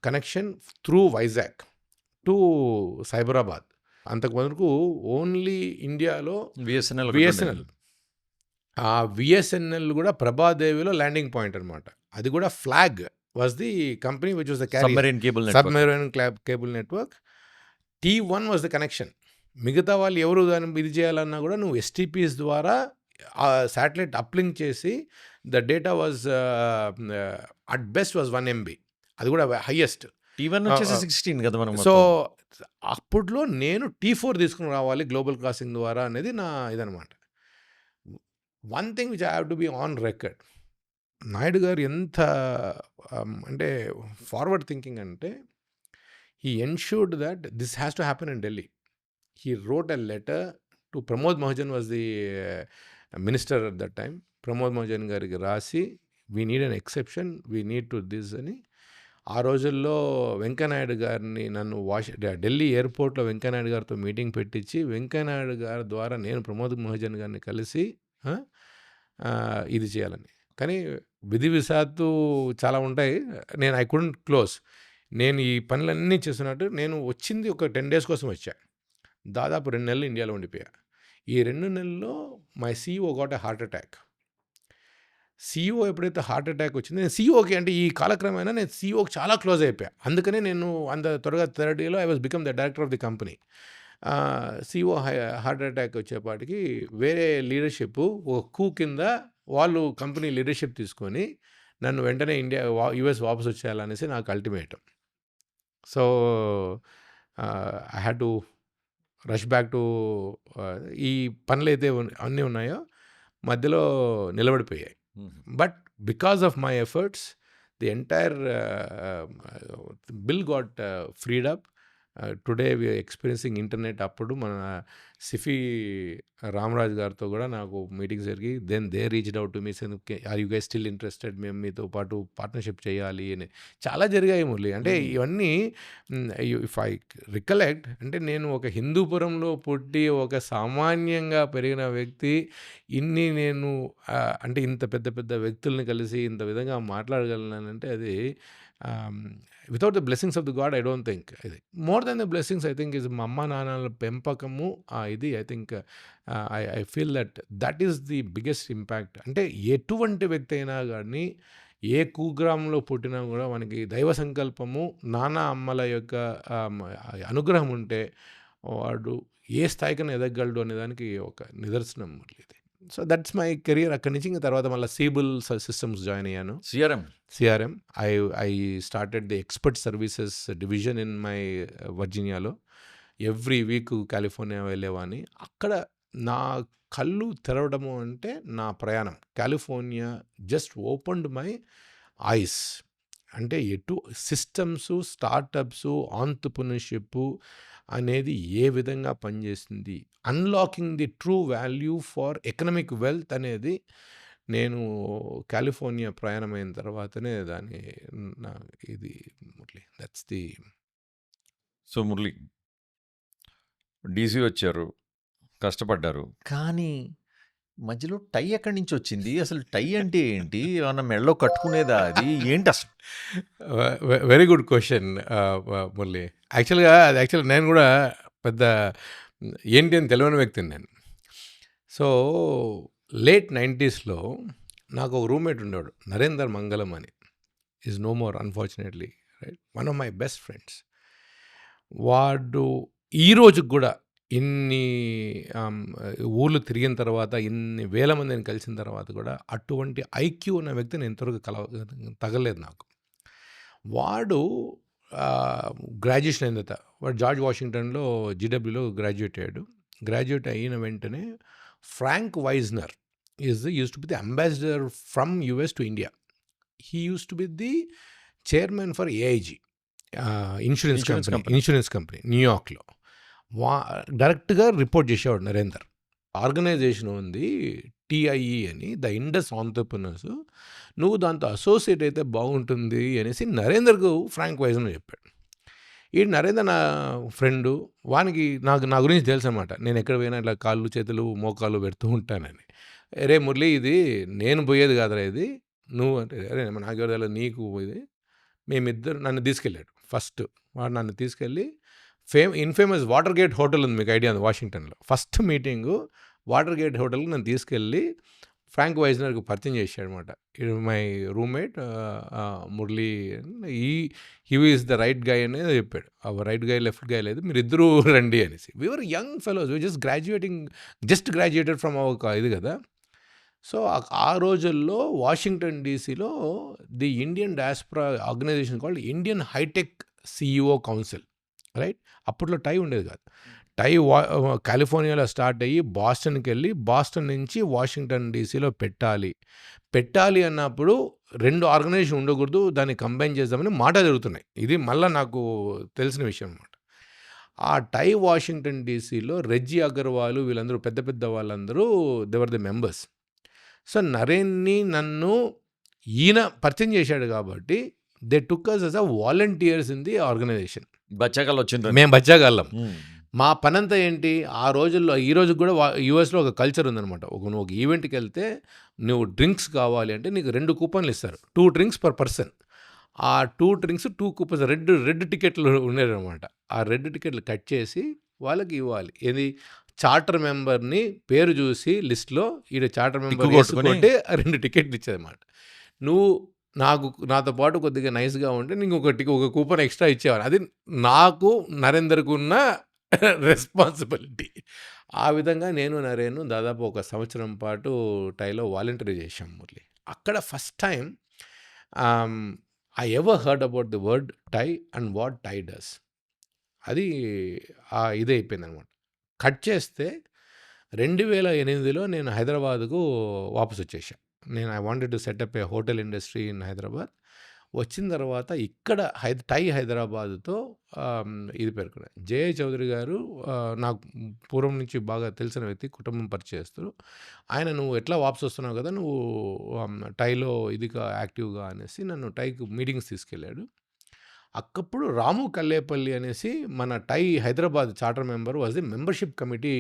connection through Vizag to Cyberabad. అంతకు ఓన్లీ ఇండియాలో విఎస్ఎన్ఎల్, ఆ విఎస్ఎన్ఎల్ కూడా ప్రభాదేవిలో ల్యాండింగ్ పాయింట్ అనమాట. అది కూడా flag was the company which was the submarine cable network. T1 was the connection. మిగతా వాళ్ళు ఎవరు దాన్ని ఇది చేయాలన్నా కూడా నువ్వు STPs ద్వారా ఆ శాటిలైట్ అప్లింక్ చేసి the data was at best was 1 MB. అది కూడా హైయెస్ట్. T1 వచ్చేసి 16 కదా మనం. సో అప్పట్లో నేను T4 తీసుకుని రావాలి గ్లోబల్ క్రాసింగ్ ద్వారా అనేది నా ఇదనమాట. One thing which I have to be on record, Naidu గారు ఎంత అంటే ఫార్వర్డ్ థింకింగ్ అంటే he ensured that this has to happen in Delhi. He wrote a letter to Pramod Mahajan was the minister at that time. Pramod Mahajan గారికి రాసి we need an exception, we need to this అని. ఆ రోజుల్లో వెంకయ్యనాయుడు గారిని నన్ను ఢిల్లీ ఎయిర్పోర్ట్లో వెంకయ్యనాయుడు గారితో meeting పెట్టించి వెంకయ్యనాయుడు గారి ద్వారా నేను ప్రమోద్ మహాజన్ గారిని కలిసి ఇది చేయాలని. కానీ విధి విషాత్తు చాలా ఉంటాయి. నేను ఐ కుడెంట్ క్లోజ్. నేను ఈ పనులన్నీ చేస్తున్నట్టు నేను వచ్చింది ఒక 10 days కోసం వచ్చా. దాదాపు 2 నెలలు ఇండియాలో ఉండిపోయా. ఈ 2 నెలల్లో my CEO got a heart attack. CEO ఎప్పుడైతే హార్ట్ అటాక్ వచ్చింది, నేను CEOకి అంటే ఈ కాలక్రమేణా నేను CEOకి చాలా క్లోజ్ అయిపోయా. అందుకనే నేను అంత త్వరగా 3rd yearలో I was become the director of the company. CEO heart attack వచ్చేపాటికి వేరే లీడర్షిప్ ఒక కూ కింద వాళ్ళు కంపెనీ లీడర్షిప్ తీసుకొని నన్ను వెంటనే US వాపస్ వచ్చేయాలనేసి నాకు ultimatum. So I had to rush back to ఈ పనులు అయితే అన్నీ ఉన్నాయో మధ్యలో నిలబడిపోయాయి. But because of my efforts the entire bill got freed up today we are experiencing internet. అప్పుడు మన సిఫీ రామరాజు గారితో కూడా నాకు మీటింగ్స్ జరిగి then they reached out to me are you guys still interested, మేము మీతో పాటు పార్ట్నర్షిప్ చేయాలి అని చాలా జరిగాయి మురళి. అంటే ఇవన్నీ ఇఫ్ ఐ రికలెక్ట్, అంటే నేను ఒక హిందూపురంలో పుట్టి ఒక సామాన్యంగా పెరిగిన వ్యక్తి ఇన్ని నేను అంటే ఇంత పెద్ద పెద్ద వ్యక్తుల్ని కలిసి ఇంత విధంగా మాట్లాడగలనంటే అది without the blessings of the God I don't think. ఇది more than the blessings I think is మా అమ్మ నాన్నల పెంపకము. ఇది I think I feel that is the biggest impact. అంటే ఎటువంటి వ్యక్తి అయినా కానీ ఏ కుగ్రామంలో పుట్టినా కూడా మనకి దైవ సంకల్పము, నాన్న అమ్మల యొక్క అనుగ్రహం ఉంటే వాడు ఏ స్థాయికైనా ఎదగలడు అనే దానికి ఒక నిదర్శనం ఇది. So that's my career. అక్కడి నుంచి ఇంకా తర్వాత మళ్ళీ సీబుల్ సిస్టమ్స్ జాయిన్ అయ్యాను. CRM. I started the expert services division in my వర్జీనియాలో. ఎవ్రీ వీక్ కాలిఫోర్నియా వెళ్ళేవాడిని. అక్కడ నా కళ్ళు తెరవడము అంటే నా ప్రయాణం California just opened my eyes. అంటే సిస్టమ్స్, స్టార్టప్స్, ఆంట్రప్రెన్యూర్‌షిప్ అనేది ఏ విధంగా పనిచేస్తుంది, unlocking the true value for economic wealth అనేది నేను కాలిఫోర్నియా ప్రయాణమైన తర్వాతనే దాన్ని ఇది Murali that's the. So Murali DC వచ్చారు, కష్టపడ్డారు, కానీ మధ్యలో టై ఎక్కడి నుంచి వచ్చింది? అసలు టై అంటే ఏంటి? ఏమన్నా మెడలో కట్టుకునేదా? అది ఏంటి అసలు? Very good question Murali. యాక్చువల్గా నేను కూడా పెద్ద ఏంటి అని తెలియని వ్యక్తిని నేను. సో లేట్ 90స్లో నాకు ఒక రూమ్మేట్ ఉండేవాడు, నరేందర్ మంగళం అని. Is no more unfortunately, right, one of my best friends. వాడు ఈ రోజుకి కూడా ఇన్ని ఊళ్ళు తిరిగిన తర్వాత, ఇన్ని వేల మందిని కలిసిన తర్వాత కూడా అటువంటి ఐక్యూ ఉన్న వ్యక్తిని ఇంతవరకు తగలేదు నాకు. వాడు గ్రాడ్యుయేషన్ అయిన తర్వాత వాడు జార్జ్ వాషింగ్టన్లో జీడబ్ల్యూలో గ్రాడ్యుయేట్ అయ్యాడు. గ్రాడ్యుయేట్ అయిన వెంటనే Frank Wisner used to be the ambassador from US to India. He used to be the chairman for AIG insurance company న్యూయార్క్లో. డైరెక్ట్గా రిపోర్ట్ చేసేవాడు నరేందర్. ఆర్గనైజేషన్ ఉంది టిఐఈ అని, ద ఇండస్ ఆంట్రప్రెన్యూర్స్, నువ్వు దాంతో అసోసియేట్ అయితే బాగుంటుంది అనేసి నరేందర్కు ఫ్రాంక్ వైజ్నర్ చెప్పాడు. ఈ నరేందర్ నా ఫ్రెండు, వానికి నా గురించి తెలుసు అనమాట. నేను ఎక్కడ పోయినా ఇట్లా కాళ్ళు చేతులు మోకాళ్ళు పెడుతూ ఉంటానని. అరే మురళి, ఇది నేను పోయేది కాదురా, ఇది నువ్వు అంటే. అరే నాకెవరు తెలియదు, నీకు ఇది. మేమిద్దరు నన్ను తీసుకెళ్ళాడు. ఫస్ట్ వాడు నన్ను తీసుకెళ్ళి ఇన్ఫేమస్ వాటర్ గేట్ హోటల్ ఉంది, మీకు ఐడియా ఉంది, వాషింగ్టన్లో. ఫస్ట్ మీటింగు వాటర్ గేట్ హోటల్కి నన్ను తీసుకెళ్ళి ఫ్రాంక్ వైజ్నర్కి పరిచయం చేశాడు అనమాట. My roommate Murali, he is the right గై అనేది చెప్పాడు. రైట్ గై లెఫ్ట్ గై లేదు, మీరు ఇద్దరు రండి అనేసి. We are young fellows, just graduated from ఇది కదా. సో ఆ రోజుల్లో వాషింగ్టన్ డీసీలో the Indian diaspora organization called Indian hitech CEO council, right. అప్పట్లో టై ఉండేది కాదు. టై కాలిఫోర్నియాలో స్టార్ట్ అయ్యి బాస్టన్కి వెళ్ళి, బాస్టన్ నుంచి వాషింగ్టన్ డీసీలో పెట్టాలి అన్నప్పుడు 2 ఆర్గనైజేషన్ ఉండకూడదు, దాన్ని కంబైన్ చేద్దామని మాట జరుగుతున్నాయి. ఇది మళ్ళీ నాకు తెలిసిన విషయం అనమాట. ఆ టై వాషింగ్టన్ డీసీలో రెజ్జీ అగర్వాల్ వీళ్ళందరూ పెద్ద పెద్ద వాళ్ళందరూ దేవర్ ది మెంబర్స్. సో నరేన్ని నన్ను ఈయన పరిచయం చేశాడు కాబట్టి they took us as a volunteers in the organization. బచ్చాగాళ్ళు వచ్చిండ్రు, మేము బచ్చాగాళ్ళం. మా పనంతా ఏంటి ఆ రోజుల్లో, ఈ రోజు కూడా యూఎస్లో ఒక కల్చర్ ఉందనమాట. నువ్వు ఒక ఈవెంట్కి వెళ్తే నువ్వు డ్రింక్స్ కావాలి అంటే నీకు 2 కూపన్లు ఇస్తారు, 2 డ్రింక్స్ పర్ పర్సన్. ఆ 2 డ్రింక్స్ 2 కూపన్స్, రెడ్ టికెట్లు ఉండేదన్నమాట. ఆ రెడ్ టికెట్లు కట్ చేసి వాళ్ళకి ఇవ్వాలి. ఏది, చార్టర్ మెంబర్ని పేరు చూసి లిస్ట్లో ఈడ చార్టర్ మెంబర్ వేసుకుంటే 2 టికెట్లు ఇచ్చేదన్నమాట. నువ్వు నాతో పాటు కొద్దిగా నైస్గా ఉంటే నీకు ఒక కూపన్ ఎక్స్ట్రా ఇచ్చేవారు. అది నాకు నరేందర్కు ఉన్న రెస్పాన్సిబిలిటీ. ఆ విధంగా నేను నరేను దాదాపు 1 సంవత్సరం పాటు టైలో వాలంటరీ చేశాం మురళి. అక్కడ first time I ever heard about the word TiE and what TiE does. అది ఇదే అయిపోయింది అనమాట. కట్ చేస్తే 2008లో నేను హైదరాబాద్కు వాపసు వచ్చేసాను. I wanted to set up A hotel industry in Hyderabad. వచ్చిన తర్వాత ఇక్కడ టై హైదరాబాద్తో ఇది పేర్కొన్నారు. జయ చౌదరి గారు నాకు పూర్వం నుంచి బాగా తెలిసిన వ్యక్తి, కుటుంబం పరిచయస్తులు. ఆయన నువ్వు ఎట్లా వాపసు వస్తున్నావు కదా, నువ్వు టైలో ఇదిగా యాక్టివ్గా అనేసి నన్ను టైకి మీటింగ్స్ తీసుకెళ్ళాడు. అక్కప్పుడు రాము కల్లేపల్లి అనేసి మన TiE Hyderabad charter member was the membership committee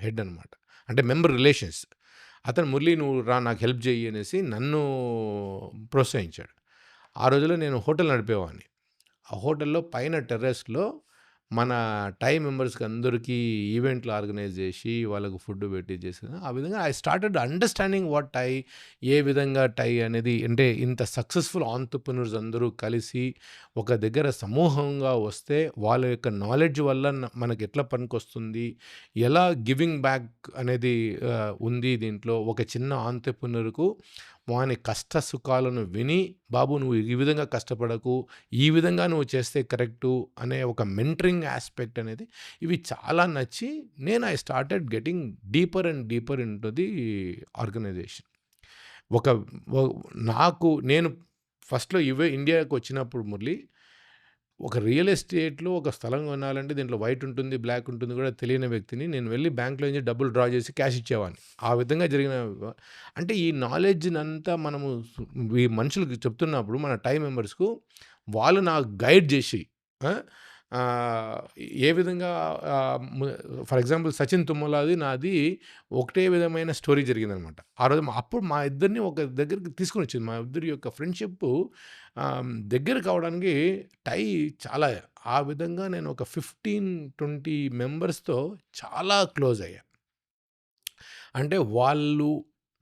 head అనమాట, అంటే మెంబర్ రిలేషన్స్. అతను మురళి నువ్వు రా నాకు హెల్ప్ చేయి అనేసి నన్ను ప్రోత్సహించాడు. ఆ రోజుల్లో నేను హోటల్ నడిపేవాడిని. ఆ హోటల్లో పైన టెర్రస్లో మన టై మెంబర్స్కి అందరికీ ఈవెంట్లు ఆర్గనైజ్ చేసి వాళ్ళకు ఫుడ్ పెట్టి చేసిన. ఆ విధంగా ఐ స్టార్టెడ్ అండర్స్టాండింగ్ వాట్ టై, ఏ విధంగా టై అనేది, అంటే ఇంత సక్సెస్ఫుల్ ఆంటర్‌ప్రెన్యూర్స్ అందరూ కలిసి ఒక దగ్గర సమూహంగా వస్తే వాళ్ళ యొక్క నాలెడ్జ్ వల్ల మనకి ఎట్లా పనికొస్తుంది, ఎలా గివింగ్ బ్యాక్ అనేది ఉంది దీంట్లో. ఒక చిన్న ఆంటర్‌ప్రెన్యూర్‌కు వాని కష్ట సుఖాలను విని, బాబు నువ్వు ఈ విధంగా కష్టపడకు, ఈ విధంగా నువ్వు చేస్తే కరెక్టు అనే ఒక మెంటరింగ్ ఆస్పెక్ట్ అనేది ఇవి చాలా నచ్చి నేను I started getting deeper and deeper into the organisation. నేను ఫస్ట్లో ఇండియాకి వచ్చినప్పుడు మురళి, ఒక రియల్ ఎస్టేట్లో ఒక స్థలం కొనాలంటే దీంట్లో వైట్ ఉంటుంది, బ్లాక్ ఉంటుంది కూడా తెలియని వ్యక్తిని నేను వెళ్ళి బ్యాంక్లో నుంచి డబ్బులు డ్రా చేసి క్యాష్ ఇచ్చేవాడిని. ఆ విధంగా జరిగిన, అంటే ఈ నాలెడ్జ్‌నంతా మనము ఈ మనుషులకు చెప్తున్నప్పుడు మన టై మెంబర్స్‌కు వాళ్ళు నాకు గైడ్ చేసి ఏ విధంగా ఫర్ ఎగ్జాంపుల్ సచిన్ తుమ్మలాది నాది ఒకటే విధమైన స్టోరీ జరిగిందనమాట. ఆ రోజు అప్పుడు మా ఇద్దరిని ఒక దగ్గరికి తీసుకొని వచ్చింది. మా ఇద్దరి యొక్క ఫ్రెండ్షిప్ దగ్గర కావడానికి టై చాలా, ఆ విధంగా నేను ఒక 15-20 మెంబర్స్తో చాలా క్లోజ్ అయ్యా. అంటే వాళ్ళు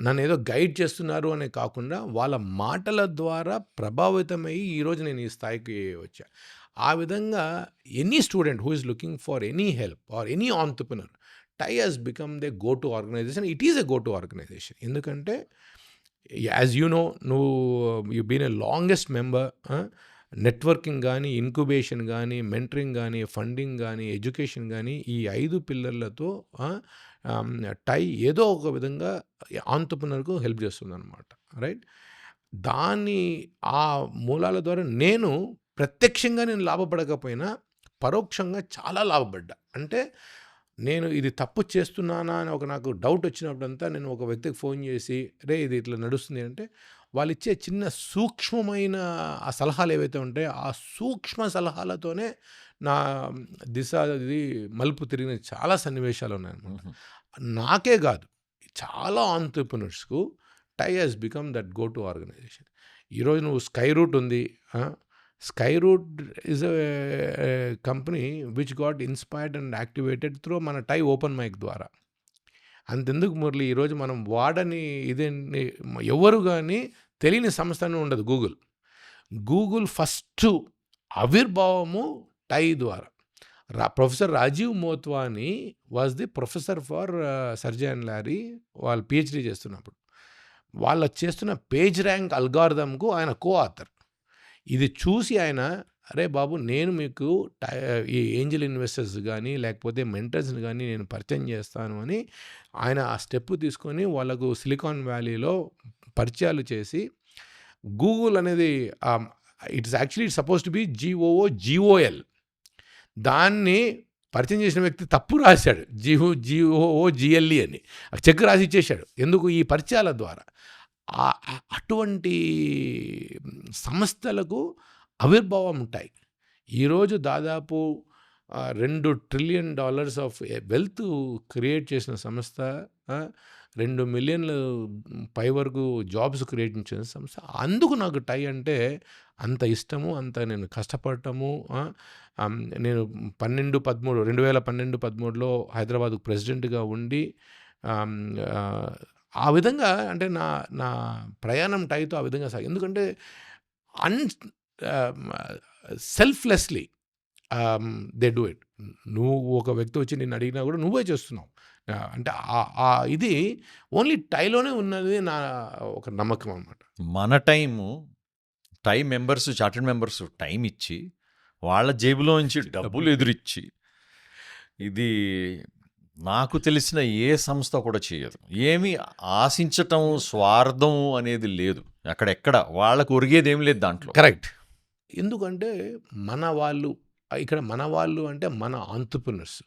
నన్ను ఏదో గైడ్ చేస్తున్నారు అనే కాకుండా వాళ్ళ మాటల ద్వారా ప్రభావితమయ్యి ఈరోజు నేను ఈ స్థాయికి వచ్చా. ఆ విధంగా any student who is looking for any help or any entrepreneur, TiE has become the go to organisation. It is a go to organisation. ఎందుకంటే యాజ్ యూ నో, నువ్వు you been a longest member. Networking కానీ, incubation కానీ, mentoring కానీ, funding కానీ, education కానీ, ఈ 5 పిల్లర్లతో టై ఏదో ఒక విధంగా ఆంటర్‌ప్రెన్యూర్‌కు హెల్ప్ చేస్తుందన్నమాట. రైట్? ఆ మూలాల ద్వారా నేను ప్రత్యక్షంగా నేను లాభపడకపోయినా పరోక్షంగా చాలా లాభపడ్డా. అంటే నేను ఇది తప్పు చేస్తున్నానా అని నాకు డౌట్ వచ్చినప్పుడంతా నేను ఒక వ్యక్తికి ఫోన్ చేసి, రే ఇది ఇట్లా నడుస్తుంది అంటే వాళ్ళు ఇచ్చే చిన్న సూక్ష్మమైన ఆ సలహాలు ఏవైతే ఉంటాయో ఆ సూక్ష్మ సలహాలతోనే నా దిశ ఇది మలుపు తిరిగిన చాలా సన్నివేశాలు ఉన్నాయన్నమాట. నాకే కాదు, చాలా ఆంటర్‌ప్రెన్యూర్స్‌కు TiE has become that go to organization. ఈరోజు నువ్వు స్కై రూట్ ఉంది. Skyroot is a company which got inspired and activated through మన టై ఓపెన్ మైక్ ద్వారా. అంతెందుకు మురళి, ఈరోజు మనం వాడని ఇదేంటి ఎవరు కానీ తెలియని సంస్థ అని ఉండదు. గూగుల్ ఫస్ట్ ఆవిర్భావము టై ద్వారా. Professor Rajeev Motwani was the professor for Sergey and Larry. వాళ్ళు పిహెచ్డి చేస్తున్నప్పుడు వాళ్ళు చేస్తున్న పేజ్ ర్యాంక్ అల్గారిథంకు ఆయన కో ఆథర్. ఇది చూసి ఆయన, అరే బాబు నేను మీకు ఈ ఏంజల్ ఇన్వెస్టర్స్ కానీ లేకపోతే మెంటర్స్ని కానీ నేను పరిచయం చేస్తాను అని ఆయన ఆ స్టెప్ తీసుకొని వాళ్ళకు సిలికాన్ వ్యాలీలో పరిచయాలు చేసి, గూగుల్ అనేది it's actually suppose to be GOOGOL, దాన్ని పరిచయం చేసిన వ్యక్తి తప్పు రాశాడు, GOOGLE అని చెక్ రాసి ఇచ్చేశాడు. ఎందుకు? ఈ పరిచయాల ద్వారా. అటువంటి సంస్థలకు ఆవిర్భావం ఉంటాయి. ఈరోజు దాదాపు $2 ట్రిలియన్ ఆఫ్ వెల్త్ క్రియేట్ చేసిన సంస్థ, 2 మిలియన్ల పై వరకు జాబ్స్ క్రియేట్ చేసిన సంస్థ. అందుకు నాకు టై అంటే అంత ఇష్టము, అంత నేను కష్టపడటము. నేను 2012-13లో హైదరాబాద్కు ప్రెసిడెంట్గా ఉండి ఆ విధంగా, అంటే నా ప్రయాణం టైతో ఆ విధంగా సాగి. ఎందుకంటే సెల్ఫ్లెస్లీ దే డూ ఇట్. నువ్వు ఒక వ్యక్తి వచ్చి నిన్ను అడిగినా కూడా నువ్వే చేస్తున్నావు. అంటే ఇది ఓన్లీ టైలోనే ఉన్నది నా ఒక నమ్మకం అన్నమాట. మన టై మెంబర్స్, చార్టర్డ్ మెంబర్స్ టైం ఇచ్చి వాళ్ళ జేబులో నుంచి డబ్బులు ఎదురిచ్చి ఇది నాకు తెలిసిన ఏ సంస్థ కూడా చేయదు. ఏమి ఆశించటం, స్వార్థం అనేది లేదు. అక్కడెక్కడ వాళ్ళకు ఒరిగేదేం లేదు దాంట్లో. కరెక్ట్. ఎందుకంటే మన వాళ్ళు ఇక్కడ మన వాళ్ళు అంటే మన entrepreneurs,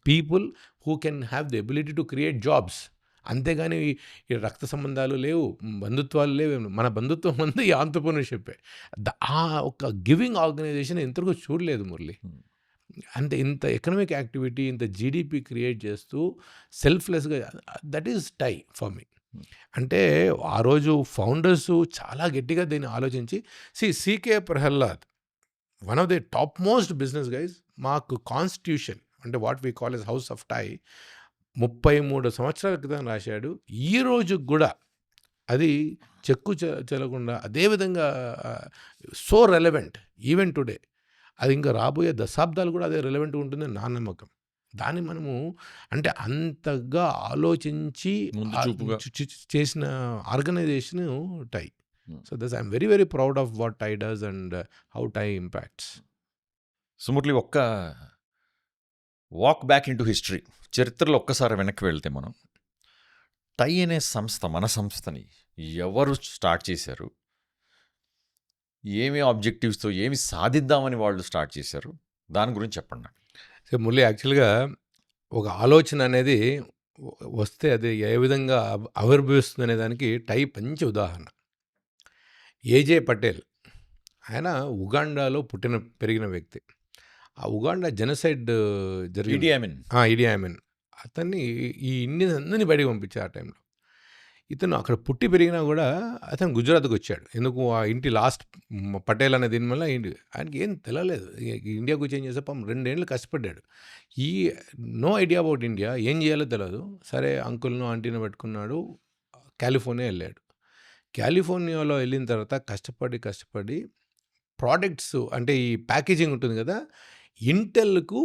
people who can have the ability to create jobs. అంతేగాని ఈ రక్త సంబంధాలు లేవు, బంధుత్వాలు లేవు. మన బంధుత్వం అంతా ఈ ఆంట్రప్రెన్యూర్షిప్పే. ఆ ఒక గివింగ్ ఆర్గనైజేషన్ ఎంతవరకు చూడలేదు మురళి. అంటే ఇంత ఎకనామిక్ యాక్టివిటీ, ఇంత జీడిపి క్రియేట్ చేస్తూ సెల్ఫ్లెస్గా, that is TiE for me. అంటే ఆ రోజు ఫౌండర్స్ చాలా గట్టిగా దీన్ని ఆలోచించి, CK Prahalad, one of the top most business guys, మాకు కాన్స్టిట్యూషన్ అంటే what we call as house of TiE 33 సంవత్సరాల క్రితం రాశాడు. ఈ రోజు కూడా అది చెక్కు చెల్లకుండా అదేవిధంగా సో రెలవెంట్ ఈవెన్ టుడే. అది ఇంకా రాబోయే దశాబ్దాలు కూడా అదే రెలవెంట్ ఉంటుందని నా నమ్మకం. దాన్ని మనము అంటే అంతగా ఆలోచించి ముందు చూపుగా. చేసిన organisation TiE. So this I'm very very proud of what TiE does and how TiE impacts. సుమురళి, ఒక్క వాక్ బ్యాక్ ఇంటూ హిస్టరీ, చరిత్రలో ఒక్కసారి వెనక్కి వెళ్తే మనం, టై అనే సంస్థ, మన సంస్థని ఎవరు స్టార్ట్ చేశారు, ఏమి ఆబ్జెక్టివ్స్తో ఏమి సాధిద్దామని వాళ్ళు స్టార్ట్ చేశారు, దాని గురించి చెప్పండి నాకు. సో మురళి, యాక్చువల్గా ఒక ఆలోచన అనేది వస్తే అది ఏ విధంగా ఆవిర్భవిస్తుంది అనే దానికి టై మంచి ఉదాహరణ. ఏజే పటేల్, ఆయన ఉగాండాలో పెరిగిన వ్యక్తి. ఆ ఉగాండా జెనోసైడ్ జరిగింది. ఈడీ ఆమిన్ అతన్ని ఈ ఇండియన్స్ అందరినీ బయటకు పంపించారు ఆ టైంలో. ఇతను అక్కడ పుట్టి పెరిగినా కూడా అతను గుజరాత్కి వచ్చాడు. ఎందుకు? ఆ ఇంటి లాస్ట్ పటేల్ అనే దీని వల్ల ఆయనకి ఏం తెలియలేదు. ఇండియాకు వచ్చి ఏం చేస్తే పాపం 2 ఏళ్ళు కష్టపడ్డాడు. ఈ నో ఐడియా అబౌట్ ఇండియా, ఏం చేయాలో తెలియదు. సరే అంకుల్ను ఆంటీని పెట్టుకున్నాడు, కాలిఫోర్నియా వెళ్ళాడు. కాలిఫోర్నియాలో వెళ్ళిన తర్వాత కష్టపడి ప్రోడక్ట్స్ అంటే ఈ ప్యాకేజింగ్ ఉంటుంది కదా, ఇంటెల్కు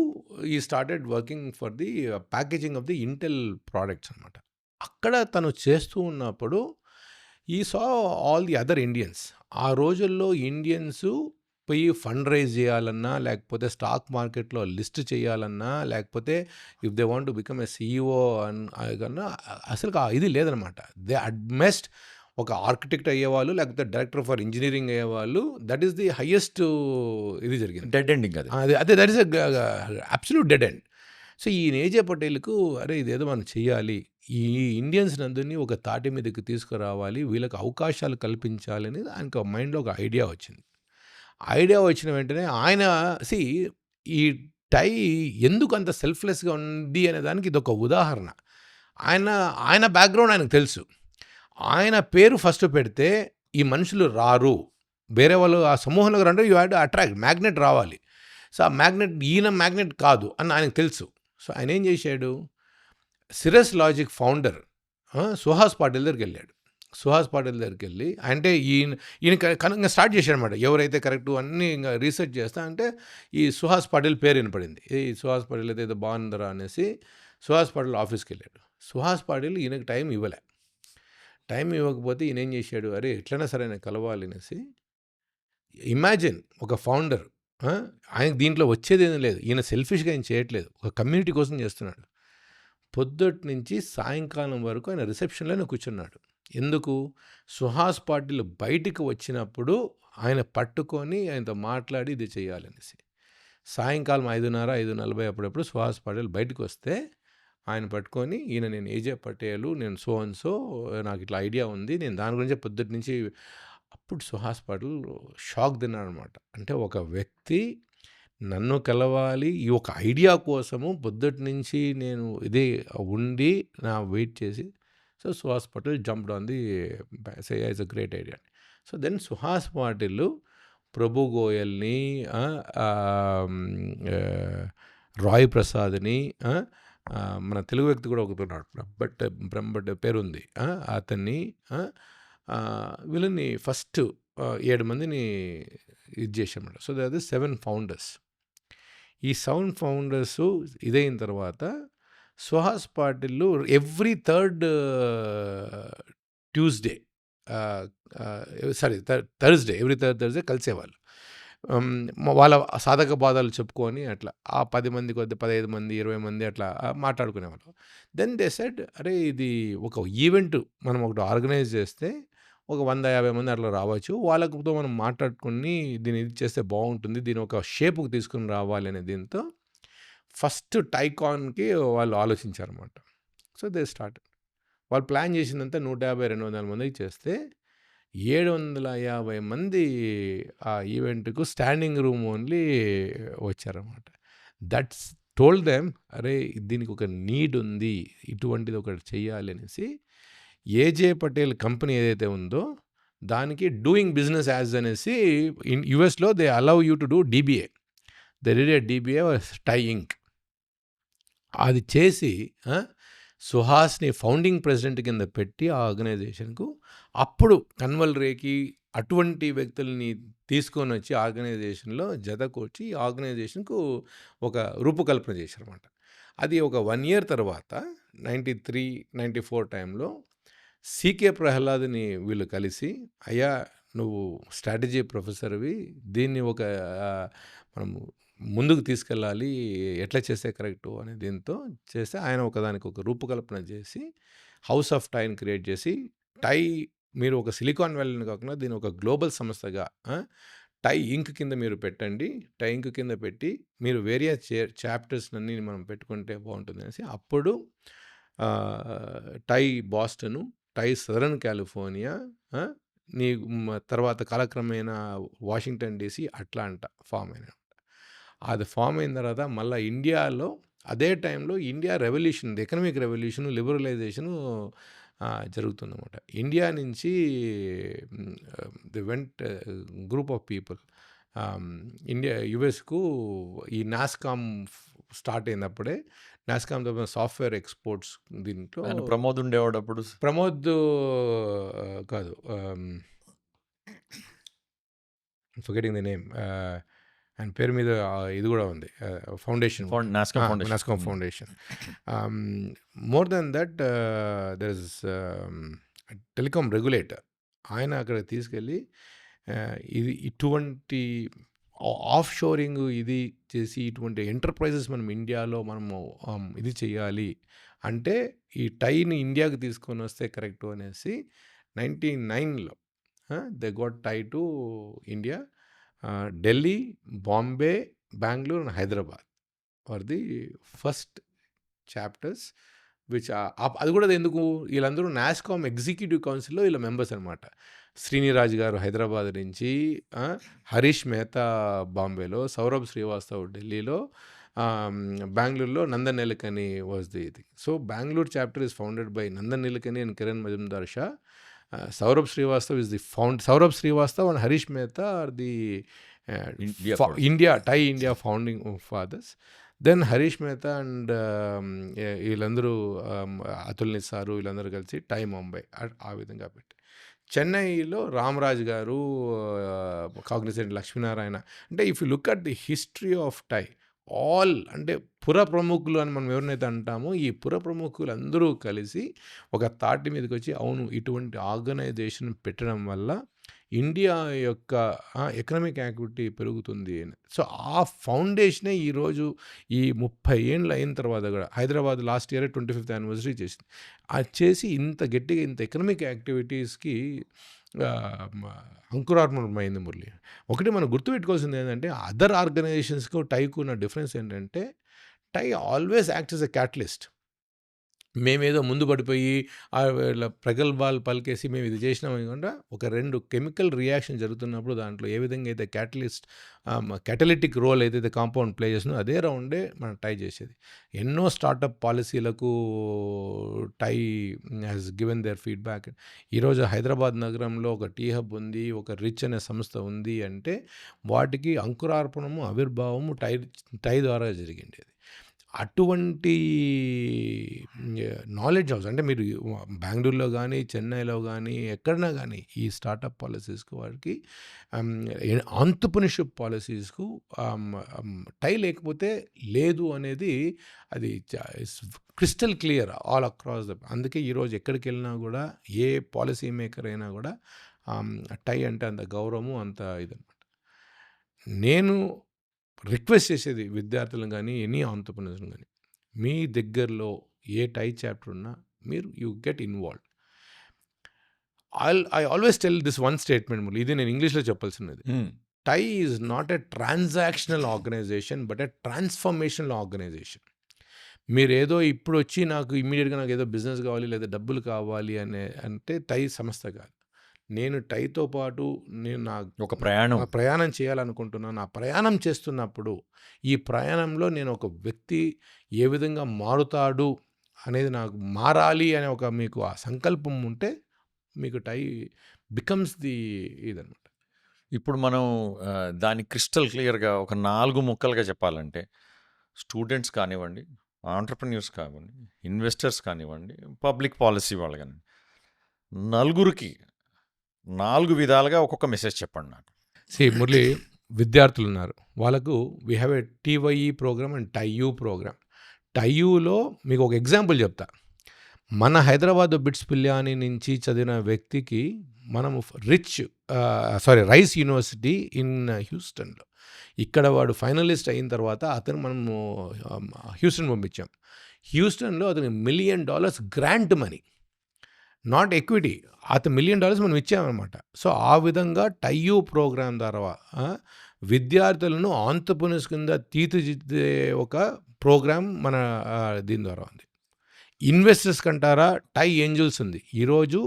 ఈ started working for the packaging of the Intel products అనమాట. అక్కడ తను చేస్తూ ఉన్నప్పుడు ఈ saw all the other Indians. ఆ రోజుల్లో ఇండియన్స్ పోయి ఫండ్ రైజ్ చేయాలన్నా, లేకపోతే స్టాక్ మార్కెట్లో లిస్ట్ చేయాలన్నా, లేకపోతే if they want to become a CEO కన్నా అసలు ఇది లేదనమాట. దే అడ్మెస్ట్ ఒక ఆర్కిటెక్ట్ అయ్యేవాళ్ళు, లేకపోతే డైరెక్టర్ ఫర్ ఇంజనీరింగ్ అయ్యేవాళ్ళు. దట్ ఈస్ ది హయ్యెస్ట్ ఇది జరిగింది. డెడ్ ఎండింగ్ అది. అదే that is absolute dead end. So ఈ ఏజే పటేల్కు అరే ఇదేదో మనం చెయ్యాలి, ఈ ఇండియన్స్ నందుని ఒక తాటి మీదకి తీసుకురావాలి, వీళ్ళకి అవకాశాలు కల్పించాలని ఆయనకు మైండ్లో ఒక ఐడియా వచ్చింది. ఐడియా వచ్చిన వెంటనే ఆయన ఈ టై ఎందుకు అంత సెల్ఫ్లెస్గా ఉంది అనే దానికి ఇదొక ఉదాహరణ. ఆయన బ్యాక్గ్రౌండ్ ఆయనకు తెలుసు. ఆయన పేరు ఫస్ట్ పెడితే ఈ మనుషులు రారు, వేరే వాళ్ళు ఆ సమూహంలో రండి, you have to attract, magnet రావాలి. సో ఆ మ్యాగ్నెట్ ఈయన మ్యాగ్నెట్ కాదు అని ఆయనకు తెలుసు. సో ఆయన ఏం చేశాడు, Cirrus Logic founder Suhas Patil దగ్గరికి వెళ్ళాడు. సుహాస్ పాటిల్ దగ్గరికి వెళ్ళి అంటే ఈయన కనుక స్టార్ట్ చేశాడు అనమాట. ఎవరైతే కరెక్ట్ అన్నీ ఇంకా రీసెర్చ్ చేస్తా అంటే ఈ సుహాస్ పాటిల్ పేరు వినపడింది. ఈ సుహాస్ పాటిల్ అయితే ఏదో బాగుందరా అనేసి సుహాస్ పాటిల్ ఆఫీస్కి వెళ్ళాడు. సుహాస్ పాటిల్ ఈయనకి టైం ఇవ్వకపోతే ఈయన ఏం చేశాడు, అరే ఎట్లైనా సరే ఆయన కలవాలి అనేసి. ఇమాజిన్ ఒక ఫౌండర్, ఆయన దీంట్లో వచ్చేది ఏం లేదు, ఈయన సెల్ఫిష్గా ఆయన చేయట్లేదు, ఒక కమ్యూనిటీ కోసం చేస్తున్నాడు. పొద్దుటి నుంచి సాయంకాలం వరకు ఆయన రిసెప్షన్లోనే కూర్చున్నాడు. ఎందుకు? సుహాస్ పాటిల్ బయటికి వచ్చినప్పుడు ఆయన పట్టుకొని ఆయనతో మాట్లాడి ఇది చేయాలనేసి. సాయంకాలం 5:30, 5:40 అప్పుడప్పుడు సుహాస్ పాటిల్ బయటకు వస్తే ఆయన పట్టుకొని, ఈయన నేను ఏజే పటేలు, నేను సో అండ్ సో, నాకు ఇట్లా ఐడియా ఉంది, నేను దాని గురించే పొద్దుటి నుంచి. అప్పుడు సుహాస్ పాటిల్ షాక్ తిన్నాడు అనమాట. అంటే ఒక వ్యక్తి నన్ను కలవాలి ఈ ఒక ఐడియా కోసము పొద్దుటి నుంచి నేను ఇదే ఉండి నా వెయిట్ చేసి. So Suhas Patil jumped on the say it's a great idea. So then Suhas Patil Prabhu గోయల్ని, రాయ్ ప్రసాద్ని, మన తెలుగు వ్యక్తి కూడా ఒకతున్నాడు, బ్రహ్మట్ పేరు ఉంది, అతన్ని, వీళ్ళని ఫస్ట్ 7 మందిని ఇది చేసామన్నమాట. సో అది 7 ఫౌండర్స్. ఈ 7 ఫౌండర్స్ ఇదైన తర్వాత Suhas Patil every third Tuesday, Thursday, every third Thursday కలిసేవాళ్ళు. వాళ్ళ సాధక బాధలు చెప్పుకొని అట్లా ఆ 10 మంది కొద్ది 15 మంది 20 మంది అట్లా మాట్లాడుకునేవాళ్ళు. దెన్ దే సెడ్ అరే ఇది ఒక ఈవెంట్ మనం ఒకటి ఆర్గనైజ్ చేస్తే ఒక 150 మంది అట్లా రావచ్చు. వాళ్ళతో మనం మాట్లాడుకొని దీన్ని ఇది చేస్తే బాగుంటుంది. దీన్ని ఒక షేప్‌కి తీసుకొని రావాలి అనే దీంతో ఫస్ట్ టైకాన్‌కి వాళ్ళు ఆలోచించారన్నమాట. So they started. వాళ్ళు ప్లాన్ చేసిందంతా 150, 200 మందికి చేస్తే 750 మంది ఆ ఈవెంట్‌కు స్టాండింగ్ రూమ్ ఓన్లీ వచ్చారన్నమాట. దట్స్ టోల్డ్ దెమ్ అరే దీనికి ఒక నీడ్ ఉంది. ఇటువంటిది ఒకటి చెయ్యాలి అనేసి ఏజే పటేల్ కంపెనీ ఏదైతే ఉందో దానికి డూయింగ్ బిజినెస్ యాజ్ అనేసి యూఎస్‌లో they allow you to do DBA. They did a DBA TiE Inc. అది చేసి సుహాస్ని ఫౌండింగ్ ప్రెసిడెంట్ కింద పెట్టి ఆ ఆర్గనైజేషన్కు అప్పుడు కన్వల్ రేకి అటువంటి వ్యక్తుల్ని తీసుకొని వచ్చి ఆర్గనైజేషన్లో జతకూర్చి ఈ ఆర్గనైజేషన్కు ఒక రూపకల్పన చేశారన్నమాట. అది ఒక 1 year తర్వాత 93, 94 టైంలో సీకే ప్రహ్లాద్ని వీళ్ళు కలిసి అయ్యా నువ్వు స్ట్రాటజీ ప్రొఫెసర్వి దీన్ని ఒక మనం ముందుకు తీసుకెళ్ళాలి ఎట్లా చేస్తే కరెక్టు అనే దీంతో చేస్తే ఆయన ఒకదానికి ఒక రూపకల్పన చేసి హౌస్ ఆఫ్ టైని క్రియేట్ చేసి టై మీరు ఒక సిలికాన్ వ్యాలీని కాకుండా దీన్ని ఒక గ్లోబల్ సంస్థగా టై ఇంక్ కింద మీరు పెట్టండి. టై ఇంక్ కింద పెట్టి మీరు వేరియస్ చాప్టర్స్ అన్నీ మనం పెట్టుకుంటే బాగుంటుంది అనేసి అప్పుడు టై బాస్టను, టై సదరన్ కాలిఫోర్నియా, నీ తర్వాత కాలక్రమేణా వాషింగ్టన్ డీసీ అట్లాంటా ఫామ్ అయిన. అది ఫామ్ అయిన తర్వాత మళ్ళీ ఇండియాలో అదే టైంలో India revolution, economic revolution, liberalisation జరుగుతుందన్నమాట. ఇండియా నుంచి the went group of people India యుఎస్కు ఈ నాస్కామ్ స్టార్ట్ అయినప్పుడే నాస్కామ్ సాఫ్ట్వేర్ ఎక్స్పోర్ట్స్ దీంట్లో ప్రమోద్ ఉండేవాడు అప్పుడు. ప్రమోద్ కాదు, ఫర్గెటింగ్ ది నేమ్, ఆయన పేరు మీద ఇది కూడా ఉంది foundation, NASSCOM foundation. More than that there is telecom regulator, ఆయన అక్కడ తీసుకెళ్ళి ఇది ఇటువంటి ఆఫ్ షోరింగ్ ఇది చేసి ఇటువంటి ఎంటర్ప్రైజెస్ మనం ఇండియాలో మనము ఇది చేయాలి అంటే ఈ టైని ఇండియాకి తీసుకొని వస్తే కరెక్టు అనేసి 99లో they got TiE to India. Delhi, Bombay, Bengaluru and Hyderabad are the first chapters which అది కూడా ఎందుకు వీళ్ళందరూ నాస్కామ్ ఎగ్జిక్యూటివ్ కౌన్సిల్లో వీళ్ళ మెంబర్స్ అనమాట. శ్రీనిరాజ్ గారు హైదరాబాద్ నుంచి, హరీష్ మెహతా బాంబేలో, సౌరభ్ శ్రీవాస్తవ్ ఢిల్లీలో, బెంగళూరులో నందన్ నీలకని వాజ్ ది ఇది. So Bengaluru chapter is founded by Nandan Nilekani and Kiran Mazumdar Shaw. Saurabh Srivastava is the Saurabh Srivastava and Harish Mehta are the Thai India founding fathers. Then Harish Mehta and వీళ్ళందరూ అతుల్ నిస్సారు వీళ్ళందరూ కలిసి టై ముంబై ఆ విధంగా పెట్టి చెన్నైలో రామరాజ్ గారు, కాగ్నిసెంట్ లక్ష్మీనారాయణ. అంటే if you look at the history of TiE all అంటే పుర ప్రముఖులు అని మనం ఎవరినైతే అంటామో ఈ పుర ప్రముఖులు అందరూ కలిసి ఒక తాటి మీదకి వచ్చి అవును ఇటువంటి ఆర్గనైజేషన్ పెట్టడం వల్ల ఇండియా యొక్క ఎకనామిక్ యాక్టివిటీ పెరుగుతుంది అని. సో ఆ ఫౌండేషనే ఈరోజు ఈ 30 ఏళ్ళు అయిన తర్వాత కూడా Hyderabad last year 25th anniversary చేసింది. అది చేసి ఇంత గట్టిగా ఇంత ఎకనామిక్ యాక్టివిటీస్కి అంకురార్పణమైంది మురళి. ఒకటి మనం గుర్తుపెట్టుకోవాల్సింది ఏంటంటే అదర్ ఆర్గనైజేషన్స్కు టైకు ఉన్న డిఫరెన్స్ ఏంటంటే టై ఆల్వేస్ యాక్ట్ ఎస్ ఎ క్యాటలిస్ట్. మేమేదో ముందు పడిపోయి ప్రగల్భాలు పలికేసి మేము ఇది చేసినాం అనుకుంటా ఒక 2 కెమికల్ రియాక్షన్ జరుగుతున్నప్పుడు దాంట్లో ఏ విధంగా అయితే క్యాటలిటిక్ రోల్ ఏదైతే కాంపౌండ్ ప్లే చేస్తుందో అదే రౌండే మనం టై చేసేది. ఎన్నో స్టార్టప్ పాలసీలకు TiE has given their feedback. ఈరోజు హైదరాబాద్ నగరంలో ఒక టీ హబ్ ఉంది, ఒక రిచ్ అనే సంస్థ ఉంది అంటే వాటికి అంకురార్పణము ఆవిర్భావము టై ద్వారా జరిగింది. అటువంటి నాలెడ్జ్ హౌస్ అంటే మీరు బెంగళూరులో కానీ చెన్నైలో కానీ ఎక్కడైనా కానీ ఈ స్టార్టప్ పాలసీస్కు వాటికి ఆంత్రప్రెన్యూర్షిప్ పాలసీస్కు టై లేకపోతే లేదు అనేది అది క్రిస్టల్ క్లియర్ ఆల్ అక్రాస్ అందుకే ఈరోజు ఎక్కడికి వెళ్ళినా కూడా ఏ పాలసీ మేకర్ అయినా కూడా టై అంటే అంత గౌరవము అంత ఇదనమాట. నేను రిక్వెస్ట్ చేసేది విద్యార్థులను కానీ ఎనీ ఆంటర్‌ప్రెన్యూర్స్‌ని కానీ, మీ దగ్గరలో ఏ టై చాప్టర్ ఉన్నా మీరు you get involved. I always tell this one statement Murali, ఇది నేను ఇంగ్లీష్‌లో చెప్పాల్సినది. TiE is not a transactional organisation but a transformational organisation. మీరేదో ఇప్పుడు వచ్చి నాకు ఇమ్మీడియట్గా నాకు ఏదో బిజినెస్ కావాలి లేదా డబ్బులు కావాలి అంటే టై సంస్థ కాదు. నేను టైతో పాటు నేను నా ఒక ప్రయాణం ప్రయాణం చేయాలనుకుంటున్నాను. ఆ ప్రయాణం చేస్తున్నప్పుడు ఈ ప్రయాణంలో నేను ఒక వ్యక్తి ఏ విధంగా మారుతాడు అనేది, నాకు మారాలి అనే ఒక మీకు ఆ సంకల్పం ఉంటే మీకు టై బికమ్స్ ది ఇదనమాట. ఇప్పుడు మనం దాన్ని క్రిస్టల్ క్లియర్గా ఒక 4 ముక్కలుగా చెప్పాలంటే, స్టూడెంట్స్ కానివ్వండి, ఆంటర్‌ప్రెన్యూర్స్ కానివ్వండి, ఇన్వెస్టర్స్ కానివ్వండి, పబ్లిక్ పాలసీ వాళ్ళు కానివ్వండి, నలుగురికి 4 విధాలుగా ఒక్కొక్క మెసేజ్ చెప్పండి నాకు. మురళి, విద్యార్థులు ఉన్నారు, వాళ్ళకు we have a TYE programme and TiEU programme. టైయూలో మీకు ఒక ఎగ్జాంపుల్ చెప్తా. మన హైదరాబాద్ బిట్స్ పిల్లాని నుంచి చదివిన వ్యక్తికి మనము రైస్ యూనివర్సిటీ ఇన్ హ్యూస్టన్లో, ఇక్కడ వాడు ఫైనలిస్ట్ అయిన తర్వాత అతను మనము హ్యూస్టన్ పంపించాం. హ్యూస్టన్లో అతనికి $1 million grant money, not equity. అతను $1 million మనం ఇచ్చామన్నమాట. సో ఆ విధంగా టైయూ ప్రోగ్రామ్ ద్వారా విద్యార్థులను ఆంటర్‌ప్రెన్యూర్స్ కింద తీర్చిదిద్దే ఒక ప్రోగ్రామ్ మన దీని ద్వారా ఉంది. ఇన్వెస్టర్స్ కంటారా, టై ఏంజల్స్ ఉంది. ఈరోజు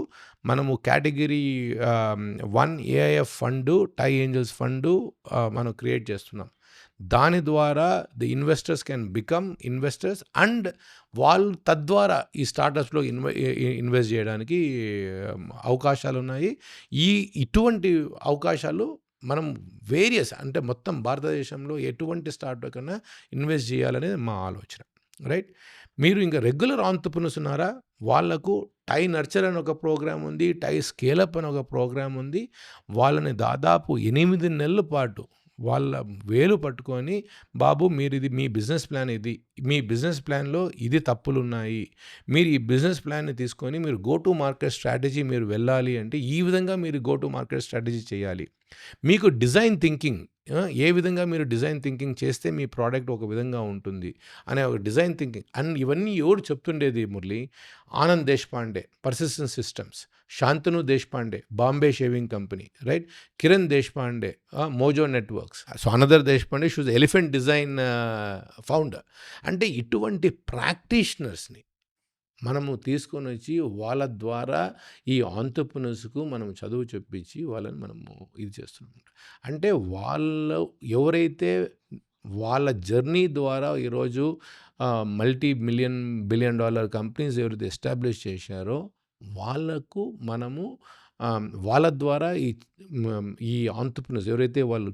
మనము కేటగిరీ 1 ఏఐఎఫ్ ఫండు, టై ఏంజల్స్ ఫండు మనం క్రియేట్ చేస్తున్నాం. దాని ద్వారా the investors can become investors and వాళ్ళు తద్వారా ఈ స్టార్టప్స్లో ఇన్వెస్ట్ చేయడానికి అవకాశాలు ఉన్నాయి. ఇటువంటి అవకాశాలు మనం వేరియస్ అంటే మొత్తం భారతదేశంలో ఎటువంటి స్టార్టప్ కన్నా ఇన్వెస్ట్ చేయాలనేది మా ఆలోచన, రైట్? మీరు ఇంకా రెగ్యులర్ ఆంటర్‌ప్రెన్యూర్స్ ఉన్నారా, వాళ్లకు టై నర్చర్ అని ఒక ప్రోగ్రామ్ ఉంది, టై స్కేలప్ అని ఒక ప్రోగ్రామ్ ఉంది. వాళ్ళని దాదాపు 8 నెలల పాటు వాళ్ళ వేలు పట్టుకొని, బాబు మీరు ఇది మీ బిజినెస్ ప్లాన్, ఇది మీ బిజినెస్ ప్లాన్లో ఇది తప్పులు ఉన్నాయి, మీరు ఈ బిజినెస్ ప్లాన్ని తీసుకొని మీరు గో టు మార్కెట్ స్ట్రాటజీ మీరు వెళ్ళాలి అంటే ఈ విధంగా మీరు గో టు మార్కెట్ స్ట్రాటజీ చేయాలి. మీకు డిజైన్ థింకింగ్, ఏ విధంగా మీరు డిజైన్ థింకింగ్ చేస్తే మీ ప్రోడక్ట్ ఒక విధంగా ఉంటుంది అనే ఒక డిజైన్ థింకింగ్. అండ్ ఇవన్నీ ఎవరు చెప్తుండేది Murali? Anand Deshpande, Persistent Systems, Shantanu Deshpande, Bombay Shaving Company, right? Kiran Deshpande, Mojo Networks. So another Deshpande shoes Elephant Design founder. అంటే ఇటువంటి ప్రాక్టీషనర్స్ని మనము తీసుకొని వచ్చి వాళ్ళ ద్వారా ఈ ఆంటర్‌ప్రెన్యూర్స్‌కు మనం చదువు చెప్పించి వాళ్ళని మనము ఇది చేస్తున్నాం. అంటే వాళ్ళు ఎవరైతే వాళ్ళ జర్నీ ద్వారా ఈరోజు బిలియన్ డాలర్ కంపెనీస్ ఎవరైతే ఎస్టాబ్లిష్ చేశారో వాళ్ళకు మనము వాళ్ళ ద్వారా ఈ ఆంటర్‌ప్రెన్యూర్స్ ఎవరైతే వాళ్ళు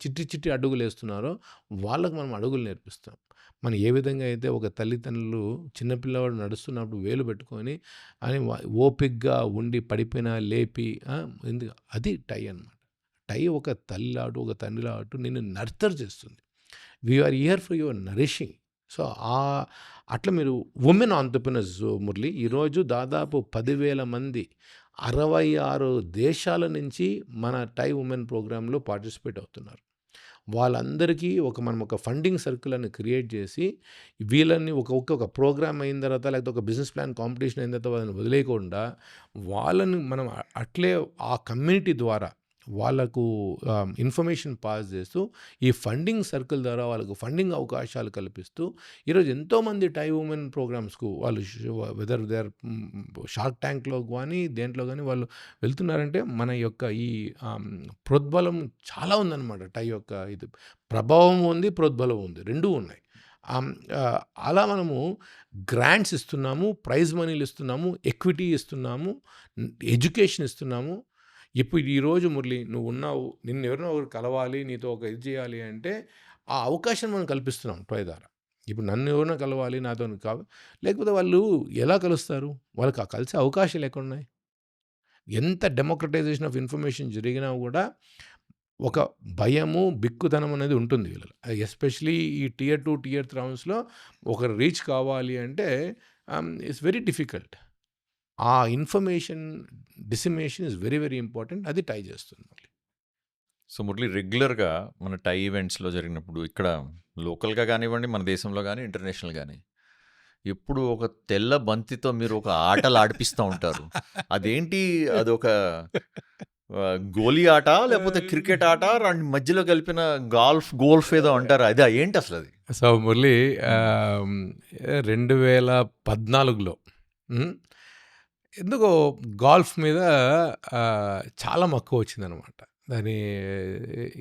చిట్టి అడుగులు వేస్తున్నారో వాళ్ళకు మనం అడుగులు నేర్పిస్తాం. మనం ఏ విధంగా అయితే ఒక తల్లిదండ్రులు చిన్నపిల్లవాడు నడుస్తున్నప్పుడు వేలు పెట్టుకొని అని ఓపికగా ఉండి పడిపోయినా లేపి ఎందుకు, అది టై అన్నమాట. టై ఒక తల్లిలాటు ఒక తండ్రిలాటు నిన్ను నర్చర్ చేస్తుంది. We're here for your nourishing. So అట్లా మీరు ఉమెన్ ఆంటర్‌ప్రెన్యూర్స్ మురళి, ఈరోజు దాదాపు 10,000 మంది 66 దేశాల నుంచి మన టై ఉమెన్ ప్రోగ్రాంలో పార్టిసిపేట్ అవుతున్నారు. వాళ్ళందరికీ మనం ఒక ఫండింగ్ సర్కిల్ అని క్రియేట్ చేసి వీళ్ళని ఒక ప్రోగ్రామ్ అయిన తర్వాత లేకపోతే ఒక బిజినెస్ ప్లాన్ కాంపిటీషన్ అయిన తర్వాత వాళ్ళని వదిలేయకుండా వాళ్ళని మనం అట్లే ఆ కమ్యూనిటీ ద్వారా వాళ్ళకు ఇన్ఫర్మేషన్ పాస్ చేస్తూ ఈ ఫండింగ్ సర్కిల్ ద్వారా వాళ్ళకు ఫండింగ్ అవకాశాలు కల్పిస్తూ ఈరోజు ఎంతోమంది టై ఉమెన్ ప్రోగ్రామ్స్కు వాళ్ళు వెదర్ దే ఆర్ షార్క్ ట్యాంక్లో కానీ దేంట్లో కానీ వాళ్ళు వెళ్తున్నారంటే మన యొక్క ఈ ప్రోద్బలం చాలా ఉందన్నమాట. టై యొక్క ఇది ప్రభావం ఉంది, ప్రోద్బలం ఉంది, రెండూ ఉన్నాయి. అలా మనము గ్రాంట్స్ ఇస్తున్నాము, ప్రైజ్ మనీలు ఇస్తున్నాము, ఎక్విటీ ఇస్తున్నాము, ఎడ్యుకేషన్ ఇస్తున్నాము. ఇప్పుడు ఈరోజు మురళి నువ్వు ఉన్నావు, నిన్ను ఎవరినో ఒకరు కలవాలి, నీతో ఒక ఇది చేయాలి అంటే ఆ అవకాశం మనం కల్పిస్తున్నాం టై ద్వారా. ఇప్పుడు నన్ను ఎవరినో కలవాలి, నాతో లేకపోతే వాళ్ళు ఎలా కలుస్తారు? వాళ్ళకి కలిసే అవకాశాలు ఎక్కడున్నాయి? ఎంత డెమోక్రటైజేషన్ ఆఫ్ ఇన్ఫర్మేషన్ జరిగినా కూడా ఒక భయము, బిక్కుతనం అనేది ఉంటుంది వీళ్ళలో. ఎస్పెషలీ ఈ Tier 2, Tier 3 టౌన్స్‌లో ఒకరు రీచ్ కావాలి అంటే ఇట్స్ వెరీ డిఫికల్ట్. ఆ ఇన్ఫర్మేషన్ డిసిమేషన్ ఇస్ వెరీ ఇంపార్టెంట్. అది టై చేస్తుంది. సో మురళి, రెగ్యులర్గా మన టై ఈవెంట్స్లో జరిగినప్పుడు ఇక్కడ లోకల్గా కానివ్వండి, మన దేశంలో కానీ ఇంటర్నేషనల్ కానీ, ఎప్పుడు ఒక తెల్ల బంతితో మీరు ఒక ఆటలు ఆడిపిస్తూ ఉంటారు. అదేంటి? అదొక గోలీ ఆట లేకపోతే క్రికెట్ ఆట రెండు మధ్యలో కలిపిన గోల్ఫ్ ఏదో అంటారు, అదే ఏంటి అసలు అది? సో మురళి 2014లో ఎందుకో గాల్ఫ్ మీద చాలా మక్కువ వచ్చిందనమాట. దాని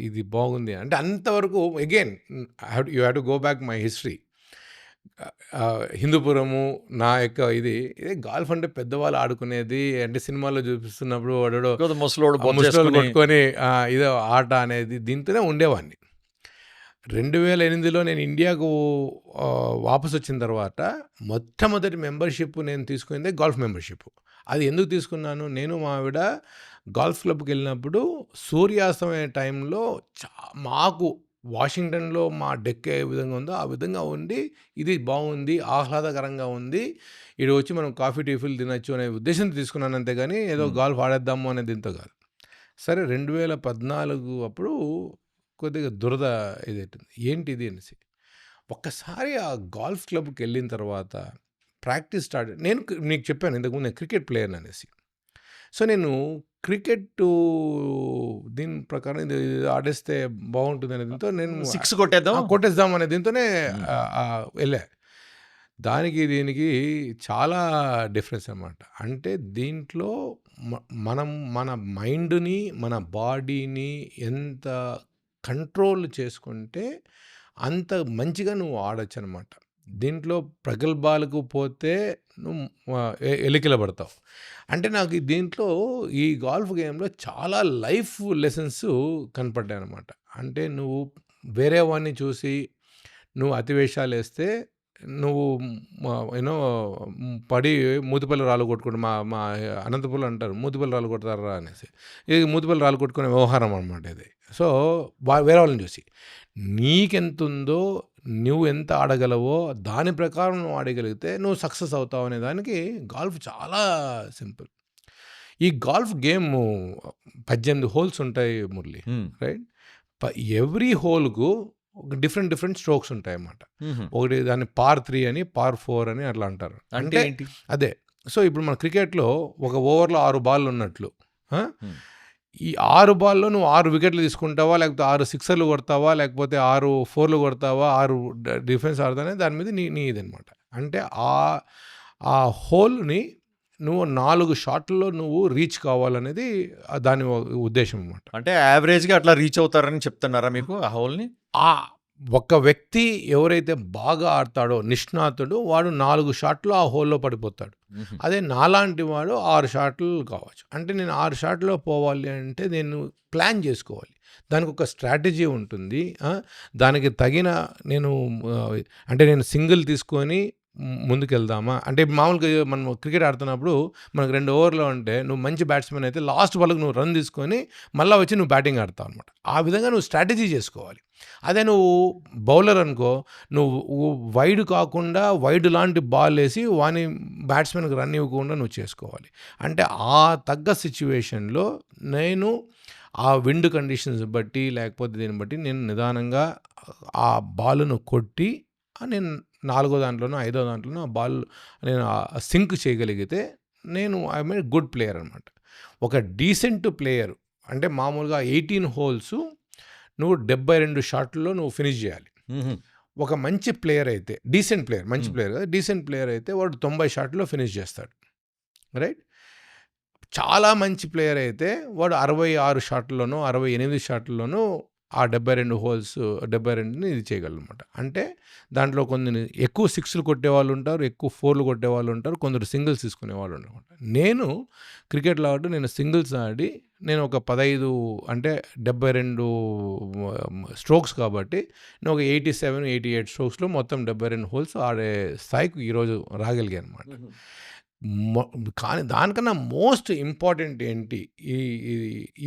ఇది బాగుంది అంటే అంతవరకు again you have to go back my history. Hindupuram నా యొక్క ఇదే గాల్ఫ్ అంటే పెద్దవాళ్ళు ఆడుకునేది, అంటే సినిమాల్లో చూపిస్తున్నప్పుడు వాడు ముసలోడు కొట్టుకొని ఇదో ఆట అనేది దీంతోనే ఉండేవాడిని. 2008లో నేను ఇండియాకు వాపసు వచ్చిన తర్వాత మొట్టమొదటి మెంబర్షిప్ నేను తీసుకునేది గాల్ఫ్ మెంబర్షిప్. అది ఎందుకు తీసుకున్నాను, నేను మా ఆవిడ గాల్ఫ్ క్లబ్కి వెళ్ళినప్పుడు సూర్యాస్తమయ టైంలో మాకు వాషింగ్టన్లో మా డెక్ ఏ విధంగా ఉందో ఆ విధంగా ఉండి ఇది బాగుంది, ఆహ్లాదకరంగా ఉంది, ఇది వచ్చి మనం కాఫీ టీఫీలు తినచ్చు అనే ఉద్దేశంతో తీసుకున్నాను, అంతేగాని ఏదో గాల్ఫ్ ఆడేద్దాము అనేది దీంతో కాదు. సరే 2014 అప్పుడు కొద్దిగా దురద ఇదేంటిది ఏంటిది అనేసి ఒక్కసారి ఆ గాల్ఫ్ క్లబ్కి వెళ్ళిన తర్వాత ప్రాక్టీస్ స్టార్ట్. నేను నీకు చెప్పాను ఇంతకుముందు నేను క్రికెట్ ప్లేయర్ అనేసి. సో నేను క్రికెట్ దీని ప్రకారం ఇది ఆడేస్తే బాగుంటుంది అనే దీంతో నేను 6 కొట్టేద్దాం అనే దీంతోనే వెళ్ళా. దానికి దీనికి చాలా డిఫరెన్స్ అన్నమాట. అంటే దీంట్లో మనం మన మైండ్ని మన బాడీని ఎంత కంట్రోల్ చేసుకుంటే అంత మంచిగా నువ్వు ఆడొచ్చు అనమాట. దీంట్లో ప్రగల్భాలకు పోతే నువ్వు ఎలికిల పడతావు. అంటే నాకు దీంట్లో ఈ గాల్ఫ్ గేమ్లో చాలా లైఫ్ లెసన్స్ కనపడ్డాయి అనమాట. అంటే నువ్వు వేరే వాడిని చూసి నువ్వు అతివేషాలు వేస్తే నువ్వు యూనో పడి మూతిపల్లి రాళ్ళు కొట్టుకుంటు మా అనంతపురం అంటారు మూతిపల్లి రాళ్ళు కొడతారా అనేసి. ఇది మూతిపల్లి రాళ్ళు కొట్టుకునే వ్యవహారం అనమాట ఇది. సో వేరే వాళ్ళని చూసి నీకెంత ఉందో నువ్వు ఎంత ఆడగలవో దాని ప్రకారం నువ్వు ఆడగలిగితే నువ్వు సక్సెస్ అవుతావు అనే దానికి గాల్ఫ్ చాలా సింపుల్. ఈ గాల్ఫ్ గేమ్ 18 హోల్స్ ఉంటాయి మురళి, రైట్? ఎవ్రీ హోల్కు ఒక డిఫరెంట్ స్ట్రోక్స్ ఉంటాయి అన్నమాట. ఒకటి దాన్ని par 3 అని par 4 అని అట్లా అంటారు. అంటే అదే. సో ఇప్పుడు మన క్రికెట్లో ఒక ఓవర్లో 6 బాళ్ళు ఉన్నట్లు ఈ 6 బాల్లో నువ్వు 6 వికెట్లు తీసుకుంటావా, లేకపోతే 6 సిక్సర్లు కొడతావా, లేకపోతే 6 4లు కొడతావా, 6 డిఫెన్స్ ఆడతానే దాని మీద నీ ఇదనమాట. అంటే ఆ హోల్ని నువ్వు 4 షాట్లలో నువ్వు రీచ్ కావాలనేది దాని ఉద్దేశం అన్నమాట. అంటే యావరేజ్గా అట్లా రీచ్ అవుతారని చెప్తున్నారా మీకు ఆ హోల్ని? ఒక వ్యక్తి ఎవరైతే బాగా ఆడతాడో నిష్ణాతుడు వాడు 4 షాట్లు ఆ హోల్లో పడిపోతాడు. అదే నాలాంటి వాడు 6 షాట్లు కావచ్చు. అంటే నేను 6 షాట్లో పోవాలి అంటే నేను ప్లాన్ చేసుకోవాలి, దానికి ఒక స్ట్రాటజీ ఉంటుంది. దానికి తగిన నేను అంటే నేను సింగిల్ తీసుకొని ముందుకెళ్దామా అంటే మామూలుగా మనం క్రికెట్ ఆడుతున్నప్పుడు మనకు 2 ఓవర్లో అంటే నువ్వు మంచి బ్యాట్స్మెన్ అయితే లాస్ట్ బాల్కి నువ్వు రన్ తీసుకొని మళ్ళీ వచ్చి నువ్వు బ్యాటింగ్ ఆడతావు అనమాట. ఆ విధంగా నువ్వు స్ట్రాటజీ చేసుకోవాలి. అదే నువ్వు బౌలర్ అనుకో, నువ్వు వైడ్ కాకుండా వైడ్ లాంటి బాల్ వేసి వాని బ్యాట్స్మెన్కి రన్ ఇవ్వకుండా నువ్వు చేసుకోవాలి. అంటే ఆ తగ్గ సిచ్యువేషన్లో నేను ఆ విండ్ కండిషన్స్ బట్టి లేకపోతే దీన్ని బట్టి నేను నిదానంగా ఆ బాల్ను కొట్టి నేను 4వ దాంట్లోనో 5వ దాంట్లోనో ఆ బాల్ నేను సింక్ చేయగలిగితే నేను ఐ మీన్ గుడ్ ప్లేయర్ అనమాట. ఒక డీసెంట్ ప్లేయర్ అంటే మామూలుగా 18 హోల్స్ నువ్వు 72 షాట్లలో నువ్వు ఫినిష్ చేయాలి. ఒక మంచి ప్లేయర్ అయితే డీసెంట్ ప్లేయర్, మంచి ప్లేయర్ కదా, డీసెంట్ ప్లేయర్ అయితే వాడు 90 షాట్లో ఫినిష్ చేస్తాడు, రైట్? చాలా మంచి ప్లేయర్ అయితే వాడు 66 షాట్లలోనూ 68 షాట్లలోనూ ఆ 72 హోల్స్ 72ని ఇది చేయగలనమాట. అంటే దాంట్లో కొన్ని ఎక్కువ 6లు కొట్టేవాళ్ళు ఉంటారు, ఎక్కువ 4లు కొట్టేవాళ్ళు ఉంటారు, కొందరు సింగిల్స్ తీసుకునే వాళ్ళు అనమాట. నేను క్రికెట్లో ఆడి నేను సింగిల్స్ ఆడి నేను ఒక 15 అంటే 72 స్ట్రోక్స్ కాబట్టి నేను ఒక 87, 88 స్ట్రోక్స్లో మొత్తం 72 హోల్స్ ఆడే స్థాయికి ఈరోజు రాగలిగాను అనమాట. కానీ దానికన్నా మోస్ట్ ఇంపార్టెంట్ ఏంటి,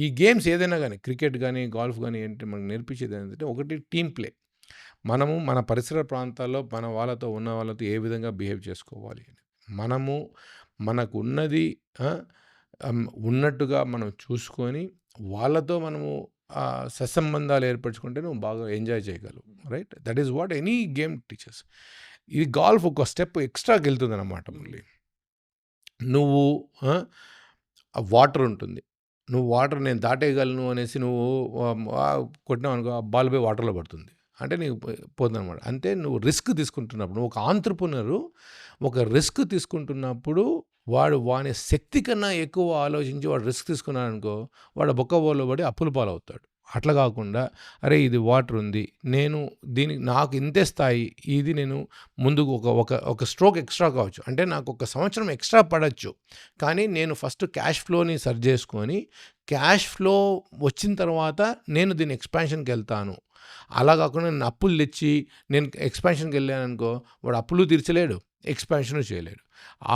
ఈ గేమ్స్ ఏదైనా కానీ క్రికెట్ కానీ గాల్ఫ్ కానీ ఏంటి మనకు నేర్పించేది ఏంటంటే ఒకటి టీమ్ ప్లే. మనము మన పరిసర ప్రాంతాల్లో మన వాళ్ళతో ఉన్న వాళ్ళతో ఏ విధంగా బిహేవ్ చేసుకోవాలి, మనము మనకు ఉన్నది ఉన్నట్టుగా మనం చూసుకొని వాళ్ళతో మనము సత్సంబంధాలు ఏర్పరచుకుంటే నువ్వు బాగా ఎంజాయ్ చేయగలవు, right? That is what any game teachers. ఇది గాల్ఫ్ ఒక స్టెప్ ఎక్స్ట్రాకి వెళ్తుంది అన్నమాట. మళ్ళీ నువ్వు వాటర్ ఉంటుంది, నువ్వు వాటర్ నేను దాటేయగలను అనేసి నువ్వు కొట్టినావు అనుకో, ఆ బాల్ పోయి వాటర్లో పడుతుంది అంటే నీకు పోతుంది అనమాట. అంటే నువ్వు రిస్క్ తీసుకుంటున్నప్పుడు, నువ్వు ఒక ఆంత్రప్రెన్యూర్ ఒక రిస్క్ తీసుకుంటున్నప్పుడు వాని శక్తి కన్నా ఎక్కువ ఆలోచించి వాడు రిస్క్ తీసుకున్నాడు అనుకో, వాడు బొక్కబోలో పడి అప్పుల పాలవుతాడు. అట్లా కాకుండా అరే ఇది వాటర్ ఉంది, నేను దీనికి నాకు ఇంతే స్థాయి, ఇది నేను ముందుకు ఒక స్ట్రోక్ ఎక్స్ట్రా కావచ్చు, అంటే నాకు ఒక సంవత్సరం ఎక్స్ట్రా పడవచ్చు, కానీ నేను ఫస్ట్ క్యాష్ ఫ్లోని సర్చ్ చేసుకొని క్యాష్ ఫ్లో వచ్చిన తర్వాత నేను దీని ఎక్స్పాన్షన్కి వెళ్తాను. అలా కాకుండా నేను అప్పులు తెచ్చి నేను ఎక్స్పాన్షన్కి వెళ్ళాను అనుకో, వాడు అప్పులు తీర్చలేడు, ఎక్స్పాన్షన్ చేయలేడు.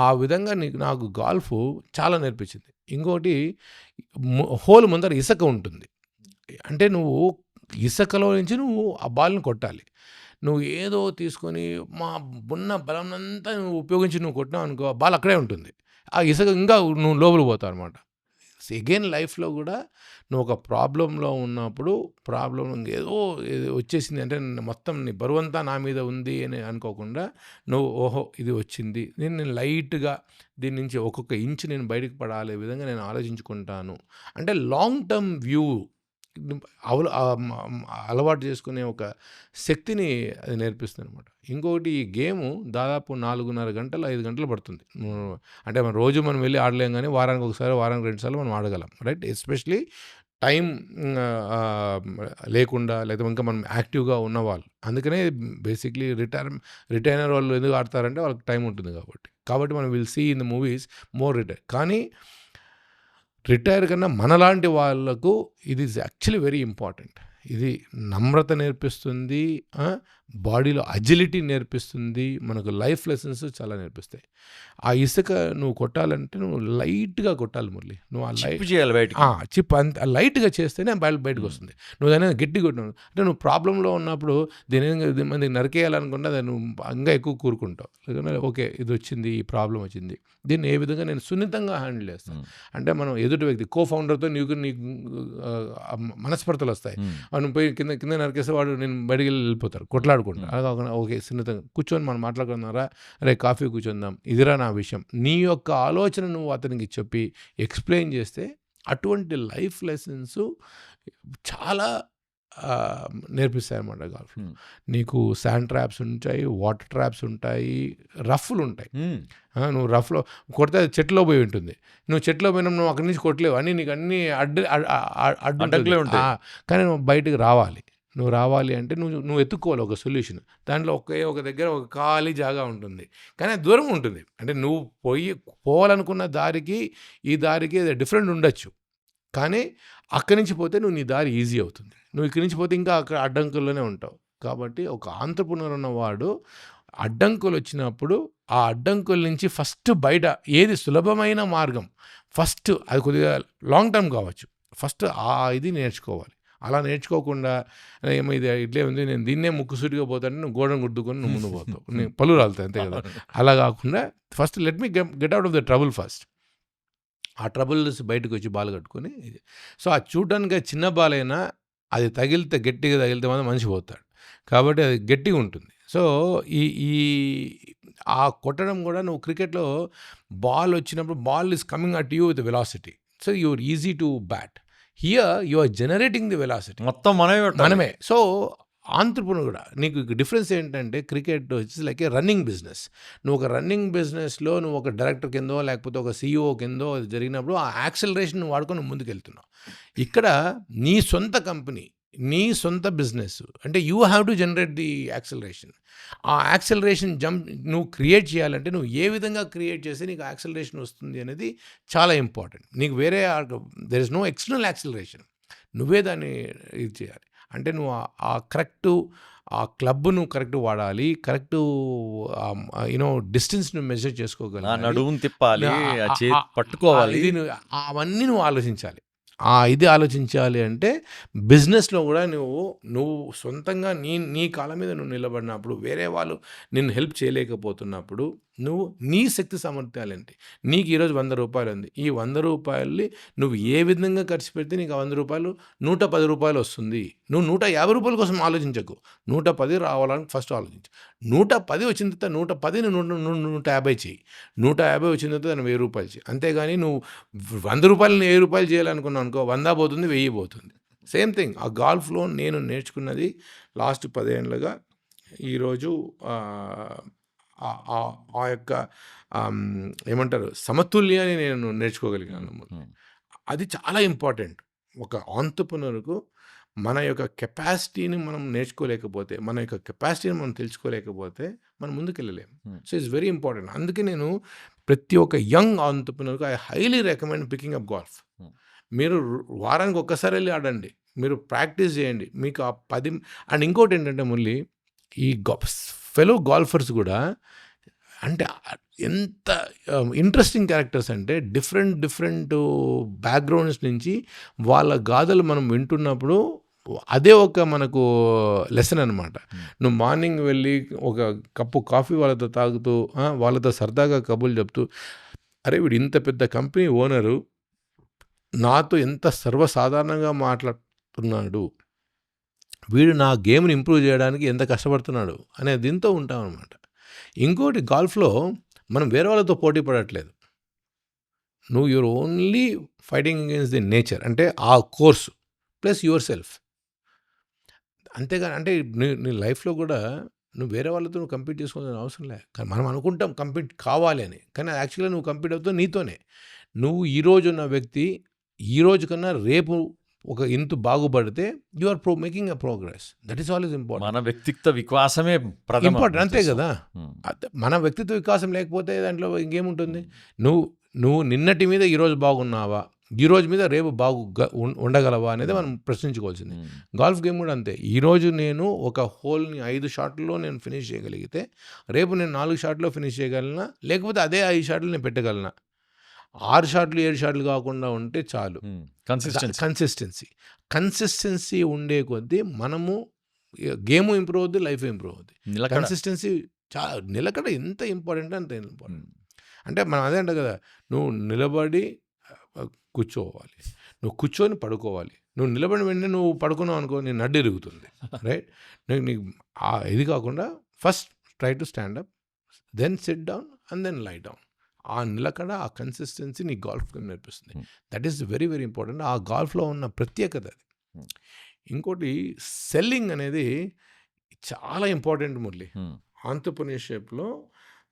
ఆ విధంగా నాకు గాల్ఫ్ చాలా నేర్పించింది. ఇంకోటి హోల్ ముందర ఇసుక ఉంటుంది, అంటే నువ్వు ఇసుకలో నుంచి నువ్వు ఆ బాల్ని కొట్టాలి. నువ్వు ఏదో తీసుకొని ఉన్న బలంనంతా నువ్వు ఉపయోగించి నువ్వు కొట్టినావు అనుకో, ఆ బాల్ అక్కడే ఉంటుంది, ఆ ఇసుక ఇంకా నువ్వు లోపలికి పోతావు అనమాట. అగైన్ లైఫ్లో కూడా నువ్వు ఒక ప్రాబ్లంలో ఉన్నప్పుడు, ప్రాబ్లం ఏదో వచ్చేసింది అంటే మొత్తం నీ బరువంతా నా మీద ఉంది అని అనుకోకుండా, నువ్వు ఓహో ఇది వచ్చింది, నేను లైట్గా దీని నుంచి ఒక్కొక్క ఇంచు నేను బయటకు పడాలే విధంగా నేను ఆలోచించుకుంటాను అంటే లాంగ్ టర్మ్ వ్యూ అలవాటు చేసుకునే ఒక శక్తిని అది నేర్పిస్తుంది అనమాట. ఇంకొకటి ఈ గేము దాదాపు 4.5 గంటలు 5 గంటలు పడుతుంది. అంటే మనం రోజు మనం వెళ్ళి ఆడలేం, కానీ వారానికి ఒకసారి వారానికి 2 సార్లు మనం ఆడగలం, రైట్? ఎస్పెషలీ టైం లేకుండా లేదా ఇంకా మనం యాక్టివ్గా ఉన్నవాళ్ళు. అందుకనే బేసిక్లీ రిటైనర్ వాళ్ళు ఎందుకు ఆడతారంటే వాళ్ళకి టైం ఉంటుంది కాబట్టి మనం will see in the movies more retire. కానీ రిటైర్ కన్నా మనలాంటి వాళ్ళకు ఇది ఈజ్ యాక్చువల్లీ వెరీ ఇంపార్టెంట్. ఇది నమ్రత నేర్పిస్తుంది, బాడీలో అజిలిటీ నేర్పిస్తుంది, మనకు లైఫ్ లెసన్స్ చాలా నేర్పిస్తాయి. ఆ ఇసుక నువ్వు కొట్టాలంటే నువ్వు లైట్గా కొట్టాలి మురళి. నువ్వు ఆ లైట్ చేయాలి బయట, చిప్ అంత లైట్గా చేస్తేనే బయటకు వస్తుంది. నువ్వు దాన్ని గట్టి కొట్టినావు అంటే నువ్వు ప్రాబ్లంలో ఉన్నప్పుడు దీని నరికేయాలనుకుంటే అది నువ్వు ఇంకా ఎక్కువ కూరుకుంటావు. ఓకే ఇది వచ్చింది, ఈ ప్రాబ్లం వచ్చింది, దీన్ని ఏ విధంగా నేను సున్నితంగా హ్యాండిల్ చేస్తాను అంటే మనం ఎదుటి వ్యక్తి కో-ఫౌండర్తో నీకు మనస్పర్ధలు వస్తాయి, నువ్వు పోయి కింద నరికేస్తే వాడు నేను బయటికి వెళ్ళిపోతారు, కొట్లాడుకుంటారు. అలా కాకుండా ఓకే సున్నితంగా కూర్చొని మనం మాట్లాడుకున్నారా, అరే కాఫీ కూర్చొందాం, ఇదిరా నా విషయం, నీ యొక్క ఆలోచన నువ్వు అతనికి చెప్పి ఎక్స్ప్లెయిన్ చేస్తే అటువంటి లైఫ్ లెసన్స్ చాలా నేర్పిస్తాయి అన్నమాట గాల్ఫ్. నీకు శాండ్ ట్రాప్స్ ఉంటాయి, వాటర్ ట్రాప్స్ ఉంటాయి, రఫ్లు ఉంటాయి. నువ్వు రఫ్లో కొడితే చెట్లో పోయి ఉంటుంది, నువ్వు చెట్లో పోయినా నువ్వు అక్కడి నుంచి కొట్టలేవు, అని నీకు అన్నీ అడ్డంకులే ఉంటాయి. కానీ నువ్వు బయటకు రావాలి. నువ్వు రావాలి అంటే నువ్వు ఎత్తుక్కోవాలి ఒక సొల్యూషన్. దాంట్లో ఒక దగ్గర ఒక ఖాళీ జాగా ఉంటుంది, కానీ దూరం ఉంటుంది. అంటే నువ్వు పోవాలనుకున్న దారికి ఈ దారికి డిఫరెంట్ ఉండొచ్చు, కానీ అక్కడి నుంచి పోతే నువ్వు నీ దారి ఈజీ అవుతుంది. నువ్వు ఇక్కడి నుంచి పోతే ఇంకా అక్కడ అడ్డంకుల్లోనే ఉంటావు. కాబట్టి ఒక ఆంత్రప్రెన్యూర్ ఉన్నవాడు అడ్డంకులు వచ్చినప్పుడు ఆ అడ్డంకుల నుంచి ఫస్ట్ బయట ఏది సులభమైన మార్గం, ఫస్ట్ అది కొద్దిగా లాంగ్ టర్మ్ కావచ్చు, ఫస్ట్ ఇది నేర్చుకోవాలి. అలా నేర్చుకోకుండా ఏమో ఇది ఇట్లే ఉంది, నేను దీన్నే ముక్కుసూటిగా పోతాను, నువ్వు గోడను గుద్దుకొని నువ్వు ముందు పోతావు, నేను పళ్ళు రాలుతాయి, అంతే కదా. అలా కాకుండా first let me get out of the trouble first. ఆ ట్రబుల్స్ బయటకు వచ్చి బాల్ కట్టుకొని సో ఆ చూడడానికి చిన్న బాల్ అయినా అది గట్టిగా తగిలితే మాత్రం మనిషి పోతాడు. కాబట్టి అది గట్టిగా ఉంటుంది. సో ఆ కొట్టడం కూడా నువ్వు క్రికెట్లో బాల్ వచ్చినప్పుడు ball is coming at you with velocity, so you're easy to bat. Here you are generating the velocity, మొత్తం మనమే. సో ఆంత్రప్రెన్యూర్ కూడా నీకు డిఫరెన్స్ ఏంటంటే క్రికెట్ వచ్చి లైక్ ఏ రన్నింగ్ బిజినెస్. నువ్వు ఒక రన్నింగ్ బిజినెస్లో నువ్వు ఒక డైరెక్టర్ కిందో లేకపోతే ఒక CEO కిందో అది జరిగినప్పుడు ఆ యాక్సలరేషన్ నువ్వు వాడుకొని ముందుకు వెళ్తున్నావు. ఇక్కడ నీ సొంత కంపెనీ, నీ సొంత బిజినెస్ అంటే you have to generate the acceleration. ఆ యాక్సలరేషన్ జంప్ నువ్వు క్రియేట్ చేయాలంటే నువ్వు ఏ విధంగా క్రియేట్ చేస్తే నీకు యాక్సలరేషన్ వస్తుంది అనేది చాలా ఇంపార్టెంట్. నీకు వేరే there is no external acceleration, నువ్వే దాన్ని ఇది చేయాలి. అంటే నువ్వు ఆ క్లబ్ను కరెక్ట్ వాడాలి, కరెక్ట్ డిస్టెన్స్ నువ్వు మెజర్ చేసుకోగలగాలి, నడుమును తిప్పాలి, పట్టుకోవాలి, అవన్నీ నువ్వు ఆలోచించాలి. ఇది ఆలోచించాలి అంటే బిజినెస్లో కూడా నువ్వు సొంతంగా నీ కాళ్ళ మీద నువ్వు నిలబడినప్పుడు, వేరే వాళ్ళు నిన్ను హెల్ప్ చేయలేకపోతున్నప్పుడు నువ్వు నీ శక్తి సామర్థ్యాలేంటి? నీకు ఈరోజు 100 రూపాయలు ఉంది. ఈ 100 రూపాయల్ని నువ్వు ఏ విధంగా ఖర్చు పెడితే నీకు ఆ 100 రూపాయలు 110 రూపాయలు వస్తుంది. నువ్వు 150 రూపాయల కోసం ఆలోచించకు. 110 రావాలని ఫస్ట్ ఆలోచించు. 110 వచ్చిన తర్వాత 110ని 150 చెయ్యి. 150 వచ్చిన తర్వాత దాన్ని 1000 రూపాయలు చెయ్యి. అంతేగాని నువ్వు 100 రూపాయలని 1000 రూపాయలు చేయాలనుకున్నావు అనుకో, 100 పోతుంది, 1000 పోతుంది. సేమ్ థింగ్ ఆ గాల్ఫ్‌లో నేను నేర్చుకున్నది లాస్ట్ 10 ఏళ్లుగా ఈరోజు ఆ యొక్క ఏమంటారు సమతుల్యాన్ని నేను నేర్చుకోగలిగాను. అది చాలా ఇంపార్టెంట్. ఒక ఆంత్రప్రెన్యూర్‌కు మన యొక్క కెపాసిటీని మనం నేర్చుకోలేకపోతే, మన యొక్క కెపాసిటీని మనం తెలుసుకోలేకపోతే మనం ముందుకెళ్ళలేము. So it's very important. అందుకే నేను ప్రతి ఒక్క యంగ్ ఆంత్రప్రెన్యూర్‌కి I highly recommend picking up golf. మీరు వారానికి ఒక్కసారి వెళ్ళి ఆడండి. మీరు ప్రాక్టీస్ చేయండి. మీకు ఆ 10 అండ్ ఇంకోటి ఏంటంటే మురళి, ఈ ఫెలో గోల్ఫర్స్ కూడా అంటే ఎంత ఇంట్రెస్టింగ్ క్యారెక్టర్స్ అంటే డిఫరెంట్ బ్యాక్గ్రౌండ్స్ నుంచి వాళ్ళ గాథలు మనం వింటున్నప్పుడు అదే ఒక మనకు లెసన్ అనమాట. నువ్వు మార్నింగ్ వెళ్ళి ఒక కప్పు కాఫీ వాళ్ళతో తాగుతూ వాళ్ళతో సరదాగా కబుర్లు చెప్తూ, అరే వీడు ఇంత పెద్ద కంపెనీ ఓనరు నాతో ఎంత సర్వసాధారణంగా మాట్లాడుతున్నాడు, వీడు నా గేమ్ని ఇంప్రూవ్ చేయడానికి ఎంత కష్టపడుతున్నాడు అనే దీంతో ఉంటాం అనమాట. ఇంకోటి గాల్ఫ్లో మనం వేరే వాళ్ళతో పోటీ పడట్లేదు. నువ్వు you're only fighting against the nature, అంటే ఆ కోర్సు ప్లస్ యువర్ సెల్ఫ్. అంతేగాని అంటే నీ లైఫ్లో కూడా నువ్వు వేరే వాళ్ళతో నువ్వు కంపీట్ చేసుకోవాల్సిన అవసరం లేదు. కానీ మనం అనుకుంటాం కంపీట్ కావాలి అని, కానీ యాక్చువల్గా నువ్వు కంపీట్ అవుతావు నీతోనే. నువ్వు ఈరోజు ఉన్న వ్యక్తి ఈ రోజు కన్నా రేపు ఒక ఇంత బాగుపడితే you are making a progress. That is always important. మన వ్యక్తిత్వ వికాసమే ఇంపార్టెంట్, అంతే కదా. మన వ్యక్తిత్వ వికాసం లేకపోతే దాంట్లో ఇంకేముంటుంది? నువ్వు నిన్నటి మీద ఈరోజు బాగున్నావా, ఈ రోజు మీద రేపు ఉండగలవా అనేది మనం ప్రశ్నించుకోవాల్సింది. గాల్ఫ్ గేమ్ కూడా అంతే. ఈరోజు నేను ఒక హోల్ని 5 షాట్లో నేను ఫినిష్ చేయగలిగితే రేపు నేను 4 షాట్లో ఫినిష్ చేయగలనా, లేకపోతే అదే 5 షాట్లు నేను పెట్టగలనా? 6 షాట్లు 7 షాట్లు కాకుండా ఉంటే చాలు. కన్సిస్టెన్సీ ఉండే కొద్దీ మనము గేమ్ ఇంప్రూవ్ అవుద్ది, లైఫ్ ఇంప్రూవ్ అవుద్ది. కన్సిస్టెన్సీ చాలా నిలకడ ఎంత ఇంపార్టెంట్ అంత ఇంపార్టెంట్. అంటే మనం అదే అంటాం కదా, నువ్వు నిలబడి కూర్చోవాలి, నువ్వు కూర్చొని పడుకోవాలి. నువ్వు నిలబడి వెంటనే నువ్వు పడుకున్నావు అనుకో, నీ నడ్డు ఇరుగుతుంది, రైట్? నీకు ఇది కాకుండా first try to stand up, then sit down and then lie down. ఆ నిలకడ, ఆ కన్సిస్టెన్సీ నీ గాల్ఫ్ గేమ్ నేర్పిస్తుంది. That is very very important. ఆ గాల్ఫ్లో ఉన్న ప్రత్యేకత అది. ఇంకోటి సెల్లింగ్ అనేది చాలా ఇంపార్టెంట్ మురళి. ఆంత్రప్రెన్యూర్‌షిప్‌లో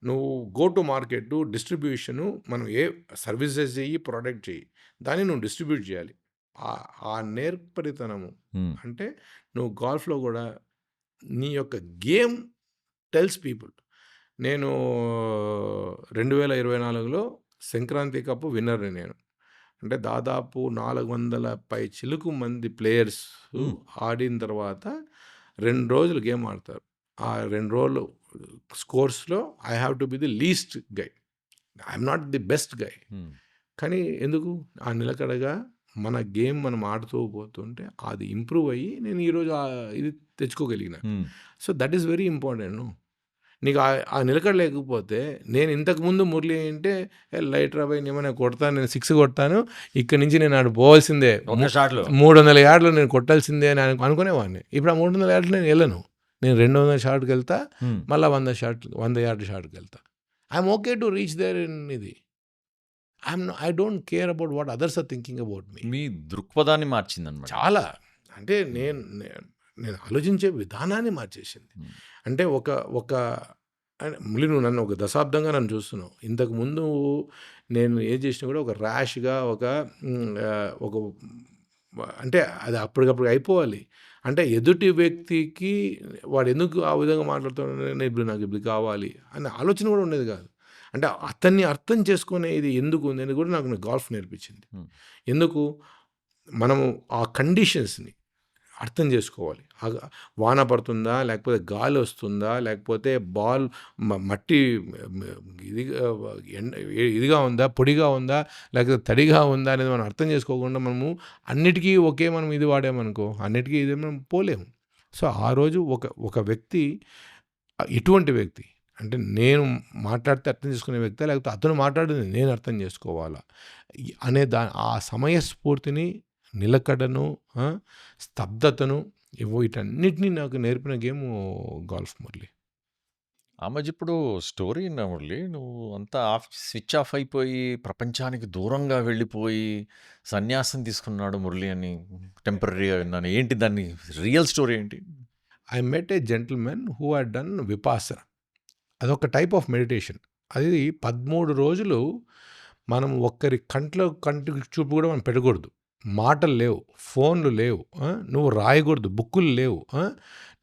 నువ్వు గో టు మార్కెట్, డిస్ట్రిబ్యూషను, మనం ఏ సర్వీసెస్ చెయ్యి, ప్రోడక్ట్ చెయ్యి, దాన్ని నువ్వు డిస్ట్రిబ్యూట్ చేయాలి. ఆ నేర్పరితనము అంటే నువ్వు గాల్ఫ్లో కూడా నీ యొక్క గేమ్ టెల్స్ పీపుల్. నేను 2024లో సంక్రాంతి కప్ విన్నర్ని నేను. అంటే దాదాపు 400 పై చిలుకు మంది ప్లేయర్స్ ఆడిన తర్వాత 2 రోజులు గేమ్ ఆడతారు. ఆ 2 రోజులు స్కోర్స్లో I have to be the least guy, I'm not the best guy. కానీ ఎందుకు? ఆ నిలకడగా మన గేమ్ మనం ఆడుతూ పోతుంటే అది ఇంప్రూవ్ అయ్యి నేను ఈరోజు ఇది తెచ్చుకోగలిగిన. So that is very important. నీకు ఆ నిలకడ లేకపోతే, నేను ఇంతకుముందు మురళి అంటే లైట్ రాబాయ్ ఏమైనా కొడతాను, నేను 6 కొడతాను, ఇక్కడి నుంచి నేను ఆడు పోవాల్సిందే, 300 యార్డ్లు నేను కొట్టాల్సిందే అని అనుకునేవాడిని. ఇప్పుడు ఆ 300 యార్డ్లు నేను వెళ్ళను. నేను 200 షాట్కి వెళ్తా, మళ్ళీ 100 యార్డ్ షాట్కి వెళ్తా. I'm okay to reach there in ఇది. I don't care about what others are thinking about me. మీ దృక్పథాన్ని మార్చిందన్నమాట చాలా. అంటే నేను ఆలోచించే విధానాన్ని మార్చేసింది. అంటే ఒక మళ్ళీ నువ్వు నన్ను ఒక దశాబ్దంగా నన్ను చూస్తున్నావు. ఇంతకుముందు నేను ఏం చేసినా కూడా ఒక ర్యాష్గా ఒక అంటే అది అప్పటికప్పుడు అయిపోవాలి. అంటే ఎదుటి వ్యక్తికి వాడు ఎందుకు ఆ విధంగా మాట్లాడుతున్నాడు, ఇప్పుడు నాకు ఇప్పుడు కావాలి అనే ఆలోచన కూడా ఉండేది కాదు. అంటే అతన్ని అర్థం చేసుకునే ఇది ఎందుకు ఉంది అని కూడా నాకు గాల్ఫ్ నేర్పించింది. ఎందుకు మనము ఆ కండిషన్స్ని అర్థం చేసుకోవాలి. వాన పడుతుందా, లేకపోతే గాలి వస్తుందా, లేకపోతే బాల్ మట్టి ఇదిగా ఉందా, పొడిగా ఉందా, లేకపోతే తడిగా ఉందా అనేది మనం అర్థం చేసుకోకుండా మనము అన్నిటికీ మనం ఇది వాడామనుకో, అన్నిటికీ ఇది మనం పోలేము. సో ఆ రోజు ఒక వ్యక్తి, ఎటువంటి వ్యక్తి అంటే నేను మాట్లాడితే అర్థం చేసుకునే వ్యక్తి, లేకపోతే అతను మాట్లాడింది నేను అర్థం చేసుకోవాలా అనే ఆ సమయస్ఫూర్తిని, నిలకడను, స్తబ్దతను వీటన్నిటిని నాకు నేర్పిన గేమ్ గోల్ఫ్ మురళి. ఆ మధ్య ఇప్పుడు స్టోరీ విన్నా మురళి. నువ్వు అంతా స్విచ్ ఆఫ్ అయిపోయి, ప్రపంచానికి దూరంగా వెళ్ళిపోయి, సన్యాసం తీసుకున్నాడు మురళి అని టెంపరరీగా విన్నాను. ఏంటి దాన్ని రియల్ స్టోరీ ఏంటి? I met a gentlemen who had done Vipassana. అదొక టైప్ ఆఫ్ మెడిటేషన్. అది 13 రోజులు మనం ఒక్కరి కంటి చూపు కూడా మనం పెట్టకూడదు. మాటలు లేవు, ఫోన్లు లేవు, నువ్వు రాయకూడదు, బుక్కులు లేవు,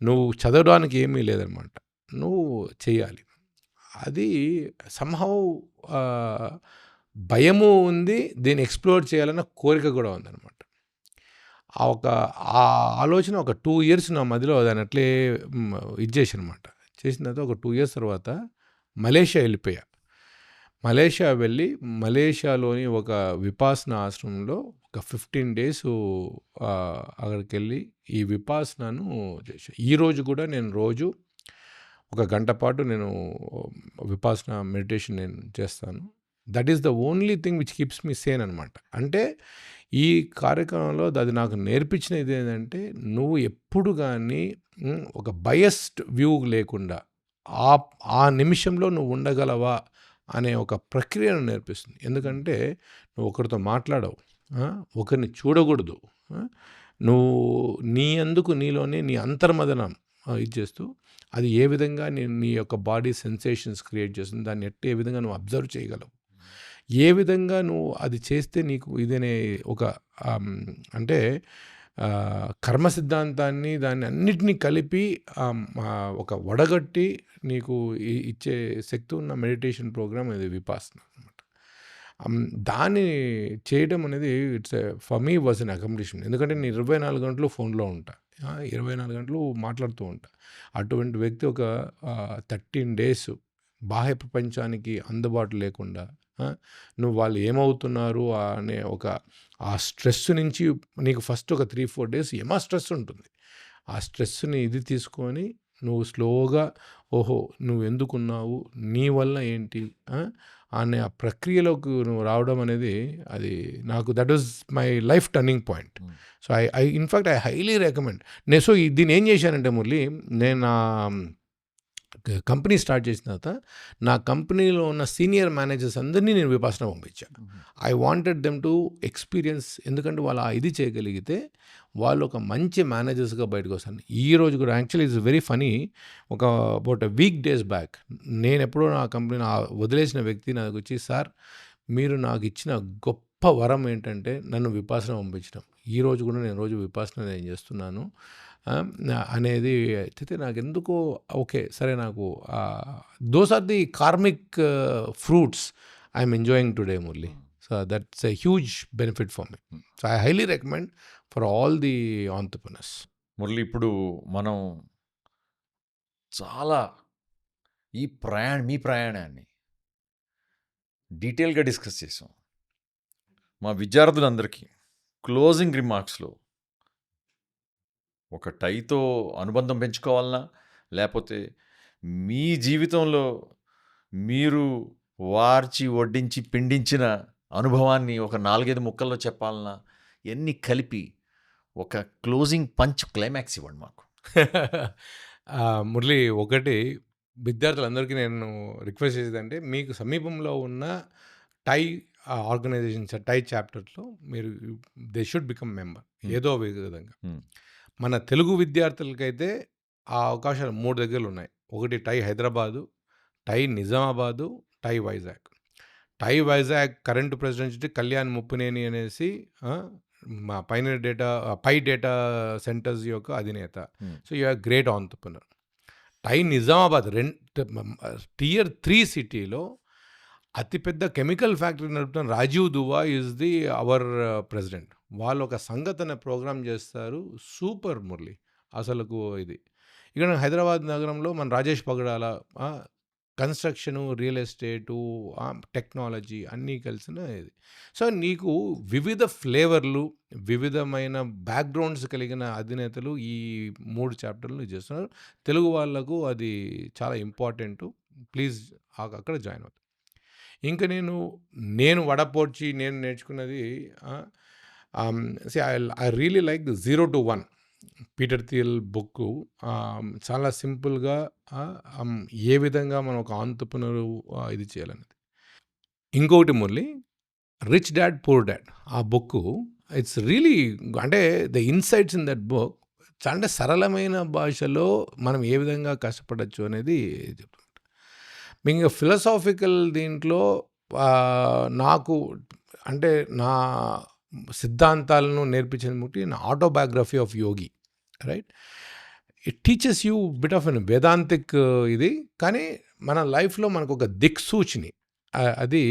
నువ్వు చదవడానికి ఏమీ లేదనమాట. నువ్వు చేయాలి. అది సంహౌ భయము ఉంది, దీన్ని ఎక్స్ప్లోర్ చేయాలన్న కోరిక కూడా ఉందన్నమాట. ఆ ఆలోచన ఒక 2 ఇయర్స్ నా మధ్యలో దాన్ని అట్లే ఇది చేశానమాట. చేసిన తర్వాత ఒక 2 ఇయర్స్ తర్వాత మలేషియా వెళ్ళిపోయా. మలేషియా వెళ్ళి మలేషియాలోని ఒక విపాసన ఆశ్రమంలో ఒక 15 డేస్ అక్కడికి వెళ్ళి ఈ విపాసనను చేశాను. ఈరోజు కూడా నేను రోజు ఒక గంట పాటు నేను విపాసన మెడిటేషన్ నేను చేస్తాను. That is the only thing which keeps me Sen అనమాట. అంటే ఈ కార్యక్రమంలో అది నాకు నేర్పించినది ఏంటంటే, నువ్వు ఎప్పుడు కానీ ఒక బయస్డ్ వ్యూ లేకుండా ఆ నిమిషంలో నువ్వు ఉండగలవా అనే ఒక ప్రక్రియను నేర్పిస్తుంది. ఎందుకంటే నువ్వు ఒకరితో మాట్లాడవు, ఒకరిని చూడకూడదు, నువ్వు నీలోనే నీ అంతర్మదనం ఇది చేస్తూ అది ఏ విధంగా నీ యొక్క బాడీ సెన్సేషన్స్ క్రియేట్ చేస్తుంది, దాన్ని ఏ విధంగా నువ్వు అబ్జర్వ్ చేయగలవు, ఏ విధంగా నువ్వు అది చేస్తే నీకు ఇదనే ఒక అంటే కర్మ సిద్ధాంతాన్ని దాన్ని అన్నిటినీ కలిపి ఒక వడగట్టి నీకు ఇచ్చే శక్తి ఉన్న మెడిటేషన్ ప్రోగ్రామ్ ఇది విపాసన అనమాట. దాన్ని చేయడం అనేది it's for me was an accomplishment. ఎందుకంటే నేను 24 గంటలు ఫోన్లో ఉంటా, 24 గంటలు మాట్లాడుతూ ఉంటా. అటువంటి వ్యక్తి ఒక 13 డేస్ బాహ్య ప్రపంచానికి అందుబాటు లేకుండా, నువ్వు వాళ్ళు ఏమవుతున్నారు అనే ఒక ఆ స్ట్రెస్ నుంచి నీకు ఫస్ట్ ఒక 3-4 డేస్ స్ట్రెస్ ఉంటుంది. ఆ స్ట్రెస్ని ఇది తీసుకొని నువ్వు స్లోగా ఓహో నువ్వు ఎందుకున్నావు, నీ వల్ల ఏంటి అనే ఆ ప్రక్రియలోకి నువ్వు రావడం అనేది అది నాకు that was my life turning point. So I in fact I highly recommend. So దీన్ని ఏం చేశానంటే మురళి, నేను కంపెనీ స్టార్ట్ చేసిన తర్వాత నా కంపెనీలో ఉన్న సీనియర్ మేనేజర్స్ అందరినీ నేను విపాసన పంపించాను. I wanted them to experience. ఎందుకంటే వాళ్ళు ఇది చేయగలిగితే వాళ్ళు ఒక మంచి మేనేజర్స్గా బయటకు వస్తాను. ఈరోజు కూడా actually it's very funny. About week days back నేను ఎప్పుడో నా కంపెనీ వదిలేసిన వ్యక్తి నాకు వచ్చి, సార్ మీరు నాకు ఇచ్చిన గొప్ప వరం ఏంటంటే నన్ను విపాసన పంపించడం. ఈరోజు కూడా నేను రోజు విపాసన నేను చేస్తున్నాను అనేది అయితే నాకు ఎందుకో ఓకే సరే, నాకు those are the karmic fruits I'm enjoying today Murali. So that's a huge benefit for me. So I highly recommend for all the entrepreneurs. Murali, ఇప్పుడు మనం చాలా మీ ప్రయాణాన్ని డీటెయిల్గా డిస్కస్ చేసాం. మా విద్యార్థులందరికీ క్లోజింగ్ రిమార్క్స్లో ఒక టైతో అనుబంధం పెంచుకోవాలన్నా, లేకపోతే మీ జీవితంలో మీరు వార్చి వడ్డించి పిండించిన అనుభవాన్ని ఒక 4-5 ముక్కల్లో చెప్పాలన్నా, ఎన్ని కలిపి ఒక క్లోజింగ్ పంచ్ క్లైమాక్స్ ఇవ్వండి మాకు. మురళి, ఒకటి విద్యార్థులందరికీ నేను రిక్వెస్ట్ చేసేదంటే, మీకు సమీపంలో ఉన్న టై ఆర్గనైజేషన్స్, టై చాప్టర్లో మీరు దే షుడ్ బికమ్ మెంబర్ ఏదో విధంగా. మన తెలుగు విద్యార్థులకైతే ఆ అవకాశాలు 3 దగ్గరలు ఉన్నాయి. ఒకటి TiE Hyderabad, TiE Nizamabad, TiE Vizag. TiE Vizag current president Kalyan Muppuneni అనేసి మా పై డేటా సెంటర్స్ యొక్క అధినేత. So you are great entrepreneur. TiE Nizamabad Tier 3 సిటీలో అతిపెద్ద కెమికల్ ఫ్యాక్టరీ నడుపుతున్న రాజీవ్ దువా ఈజ్ ది అవర్ ప్రెసిడెంట్. వాళ్ళు ఒక సంగతి అనే ప్రోగ్రామ్ చేస్తారు, సూపర్ మురళి అసలుకు. ఇది ఇక్కడ హైదరాబాద్ నగరంలో మన రాజేష్ పగడాల కన్స్ట్రక్షను, రియల్ ఎస్టేటు, టెక్నాలజీ అన్నీ కలిసిన ఇది. సో నీకు వివిధ ఫ్లేవర్లు, వివిధమైన బ్యాక్గ్రౌండ్స్ కలిగిన అధినేతలు ఈ 3 చాప్టర్లు చేస్తున్నారు. తెలుగు వాళ్ళకు అది చాలా ఇంపార్టెంటు. ప్లీజ్ అక్కడ జాయిన్ అవుతాను. ఇంకా నేను వడపోడ్చి నేను నేర్చుకున్నది I really like 0 to 1 Peter Thiel book. చాలా సింపుల్గా ఏ విధంగా మనం ఒక ఆంత్రప్రెన్యూర్ ఇది చేయాలనేది. ఇంకొకటి Murali, rich dad poor dad ఆ బుక్, ఇట్స్ రియలీ అంటే the insights in that book అంటే సరళమైన భాషలో మనం ఏ విధంగా కష్టపడచ్చు అనేది చెప్తుంటాం. మీకు ఫిలసాఫికల్ దీంట్లో నాకు అంటే నా సిద్ధాంతాలను నేర్పించిన బట్టి నా autobiography of Yogi, right. It teaches you bit of an Vedantic ఇది, కానీ మన లైఫ్లో మనకు ఒక దిక్సూచిని అది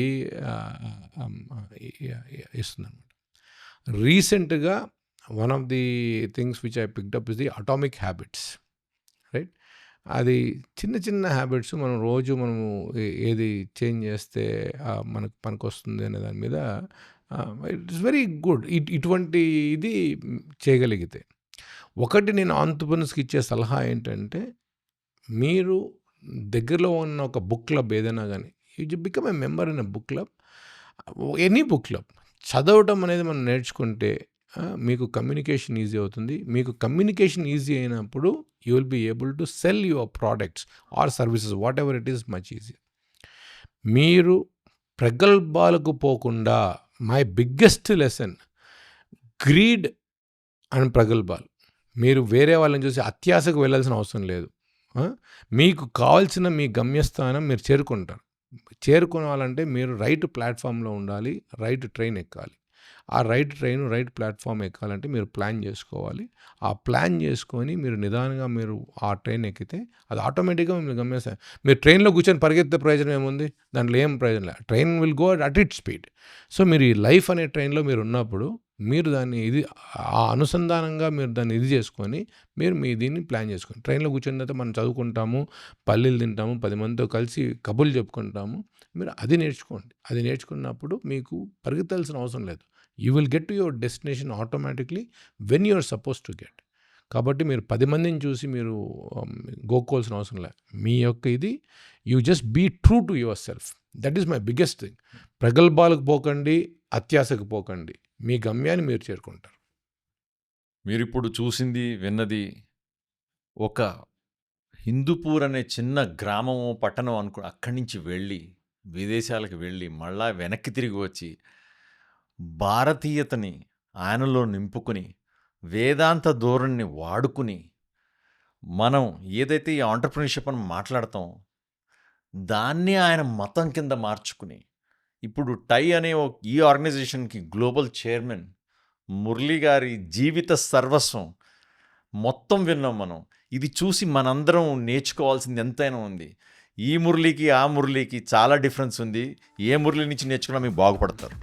ఇస్తుంది అనమాట. రీసెంట్గా one of the things which I picked is the atomic habits, right. అది చిన్న చిన్న హ్యాబిట్స్ మనము ఏది చేంజ్ చేస్తే మనకు పనికొస్తుంది అనే దాని మీద ఇట్స్ వెరీ గుడ్. ఇటువంటి ఇది చేయగలిగితే ఒకటి నేను ఆంత్రప్రెన్యూర్స్కి ఇచ్చే సలహా ఏంటంటే, మీరు దగ్గరలో ఉన్న ఒక బుక్ క్లబ్ ఏదైనా కానీ, you become a member in a book club, any book club. చదవటం అనేది మనం నేర్చుకుంటే మీకు కమ్యూనికేషన్ ఈజీ అవుతుంది. మీకు కమ్యూనికేషన్ ఈజీ అయినప్పుడు you will be able to sell your products or services whatever it is much easy. మీరు ప్రగల్భాలకు పోకుండా, my biggest lesson greed and ప్రగల్భాలు. మీరు వేరే వాళ్ళని చూసి అత్యాశకు వెళ్ళాల్సిన అవసరం లేదు. మీకు కావాల్సిన మీ గమ్యస్థానం మీరు చేరుకోవాలంటే మీరు రైట్ ప్లాట్ఫామ్లో ఉండాలి, రైట్ ట్రైన్ ఎక్కాలి. ఆ రైట్ ట్రైన్ రైట్ ప్లాట్ఫామ్ ఎక్కాలంటే మీరు ప్లాన్ చేసుకోవాలి. ఆ ప్లాన్ చేసుకొని మీరు నిదానంగా మీరు ఆ ట్రైన్ ఎక్కితే అది ఆటోమేటిక్గా మీరు గమనిస్తారు. మీరు ట్రైన్లో కూర్చొని పరిగెత్తే ప్రయోజనం ఏముంది? దాంట్లో ఏం ప్రయోజనం లేదు. Train will go at it speed. So మీరు ఈ లైఫ్ అనే ట్రైన్లో మీరు ఉన్నప్పుడు మీరు దాన్ని ఆ అనుసంధానంగా మీరు దాన్ని చేసుకొని మీరు దీన్ని ప్లాన్ చేసుకోండి. ట్రైన్లో కూర్చున్న తర్వాత మనం చదువుకుంటాము, పల్లీలు తింటాము, 10 మందితో కలిసి కబుర్లు చెప్పుకుంటాము. మీరు అది నేర్చుకోండి. అది నేర్చుకున్నప్పుడు మీకు పరిగెత్తాల్సిన అవసరం లేదు. You will get to your destination automatically when you are suppose to get. కాబట్టి మీరు 10 మందిని చూసి మీరు గోక్కోవాల్సిన అవసరం లేదు. మీ యొక్క ఇది you just be true to yourself. That is my biggest thing. ప్రగల్భాలకు పోకండి, అత్యాశకు పోకండి. మీ గమ్యాన్ని మీరు చేరుకుంటారు. మీరు ఇప్పుడు చూసింది విన్నది ఒక హిందూపూర్ అనే చిన్న గ్రామము పట్టణం అక్కడి నుంచి వెళ్ళి విదేశాలకు వెళ్ళి మళ్ళా వెనక్కి తిరిగి వచ్చి భారతీయతని ఆయనలో నింపుకుని వేదాంత ధోరణిని వాడుకుని మనం ఏదైతే ఈ ఆంటర్ప్రెన్యూర్షిప్ అని మాట్లాడతాం దాన్ని ఆయన మతం కింద మార్చుకుని ఇప్పుడు టై అనే ఈ ఆర్గనైజేషన్కి గ్లోబల్ చైర్మన్ మురళి గారి జీవిత సర్వస్వం మొత్తం విన్నాం మనం. ఇది చూసి మనందరం నేర్చుకోవాల్సింది ఎంతైనా ఉంది. ఈ మురళికి ఆ మురళికి చాలా డిఫరెన్స్ ఉంది. ఏ మురళి నుంచి నేర్చుకున్నా మీకు బాగుపడతారు.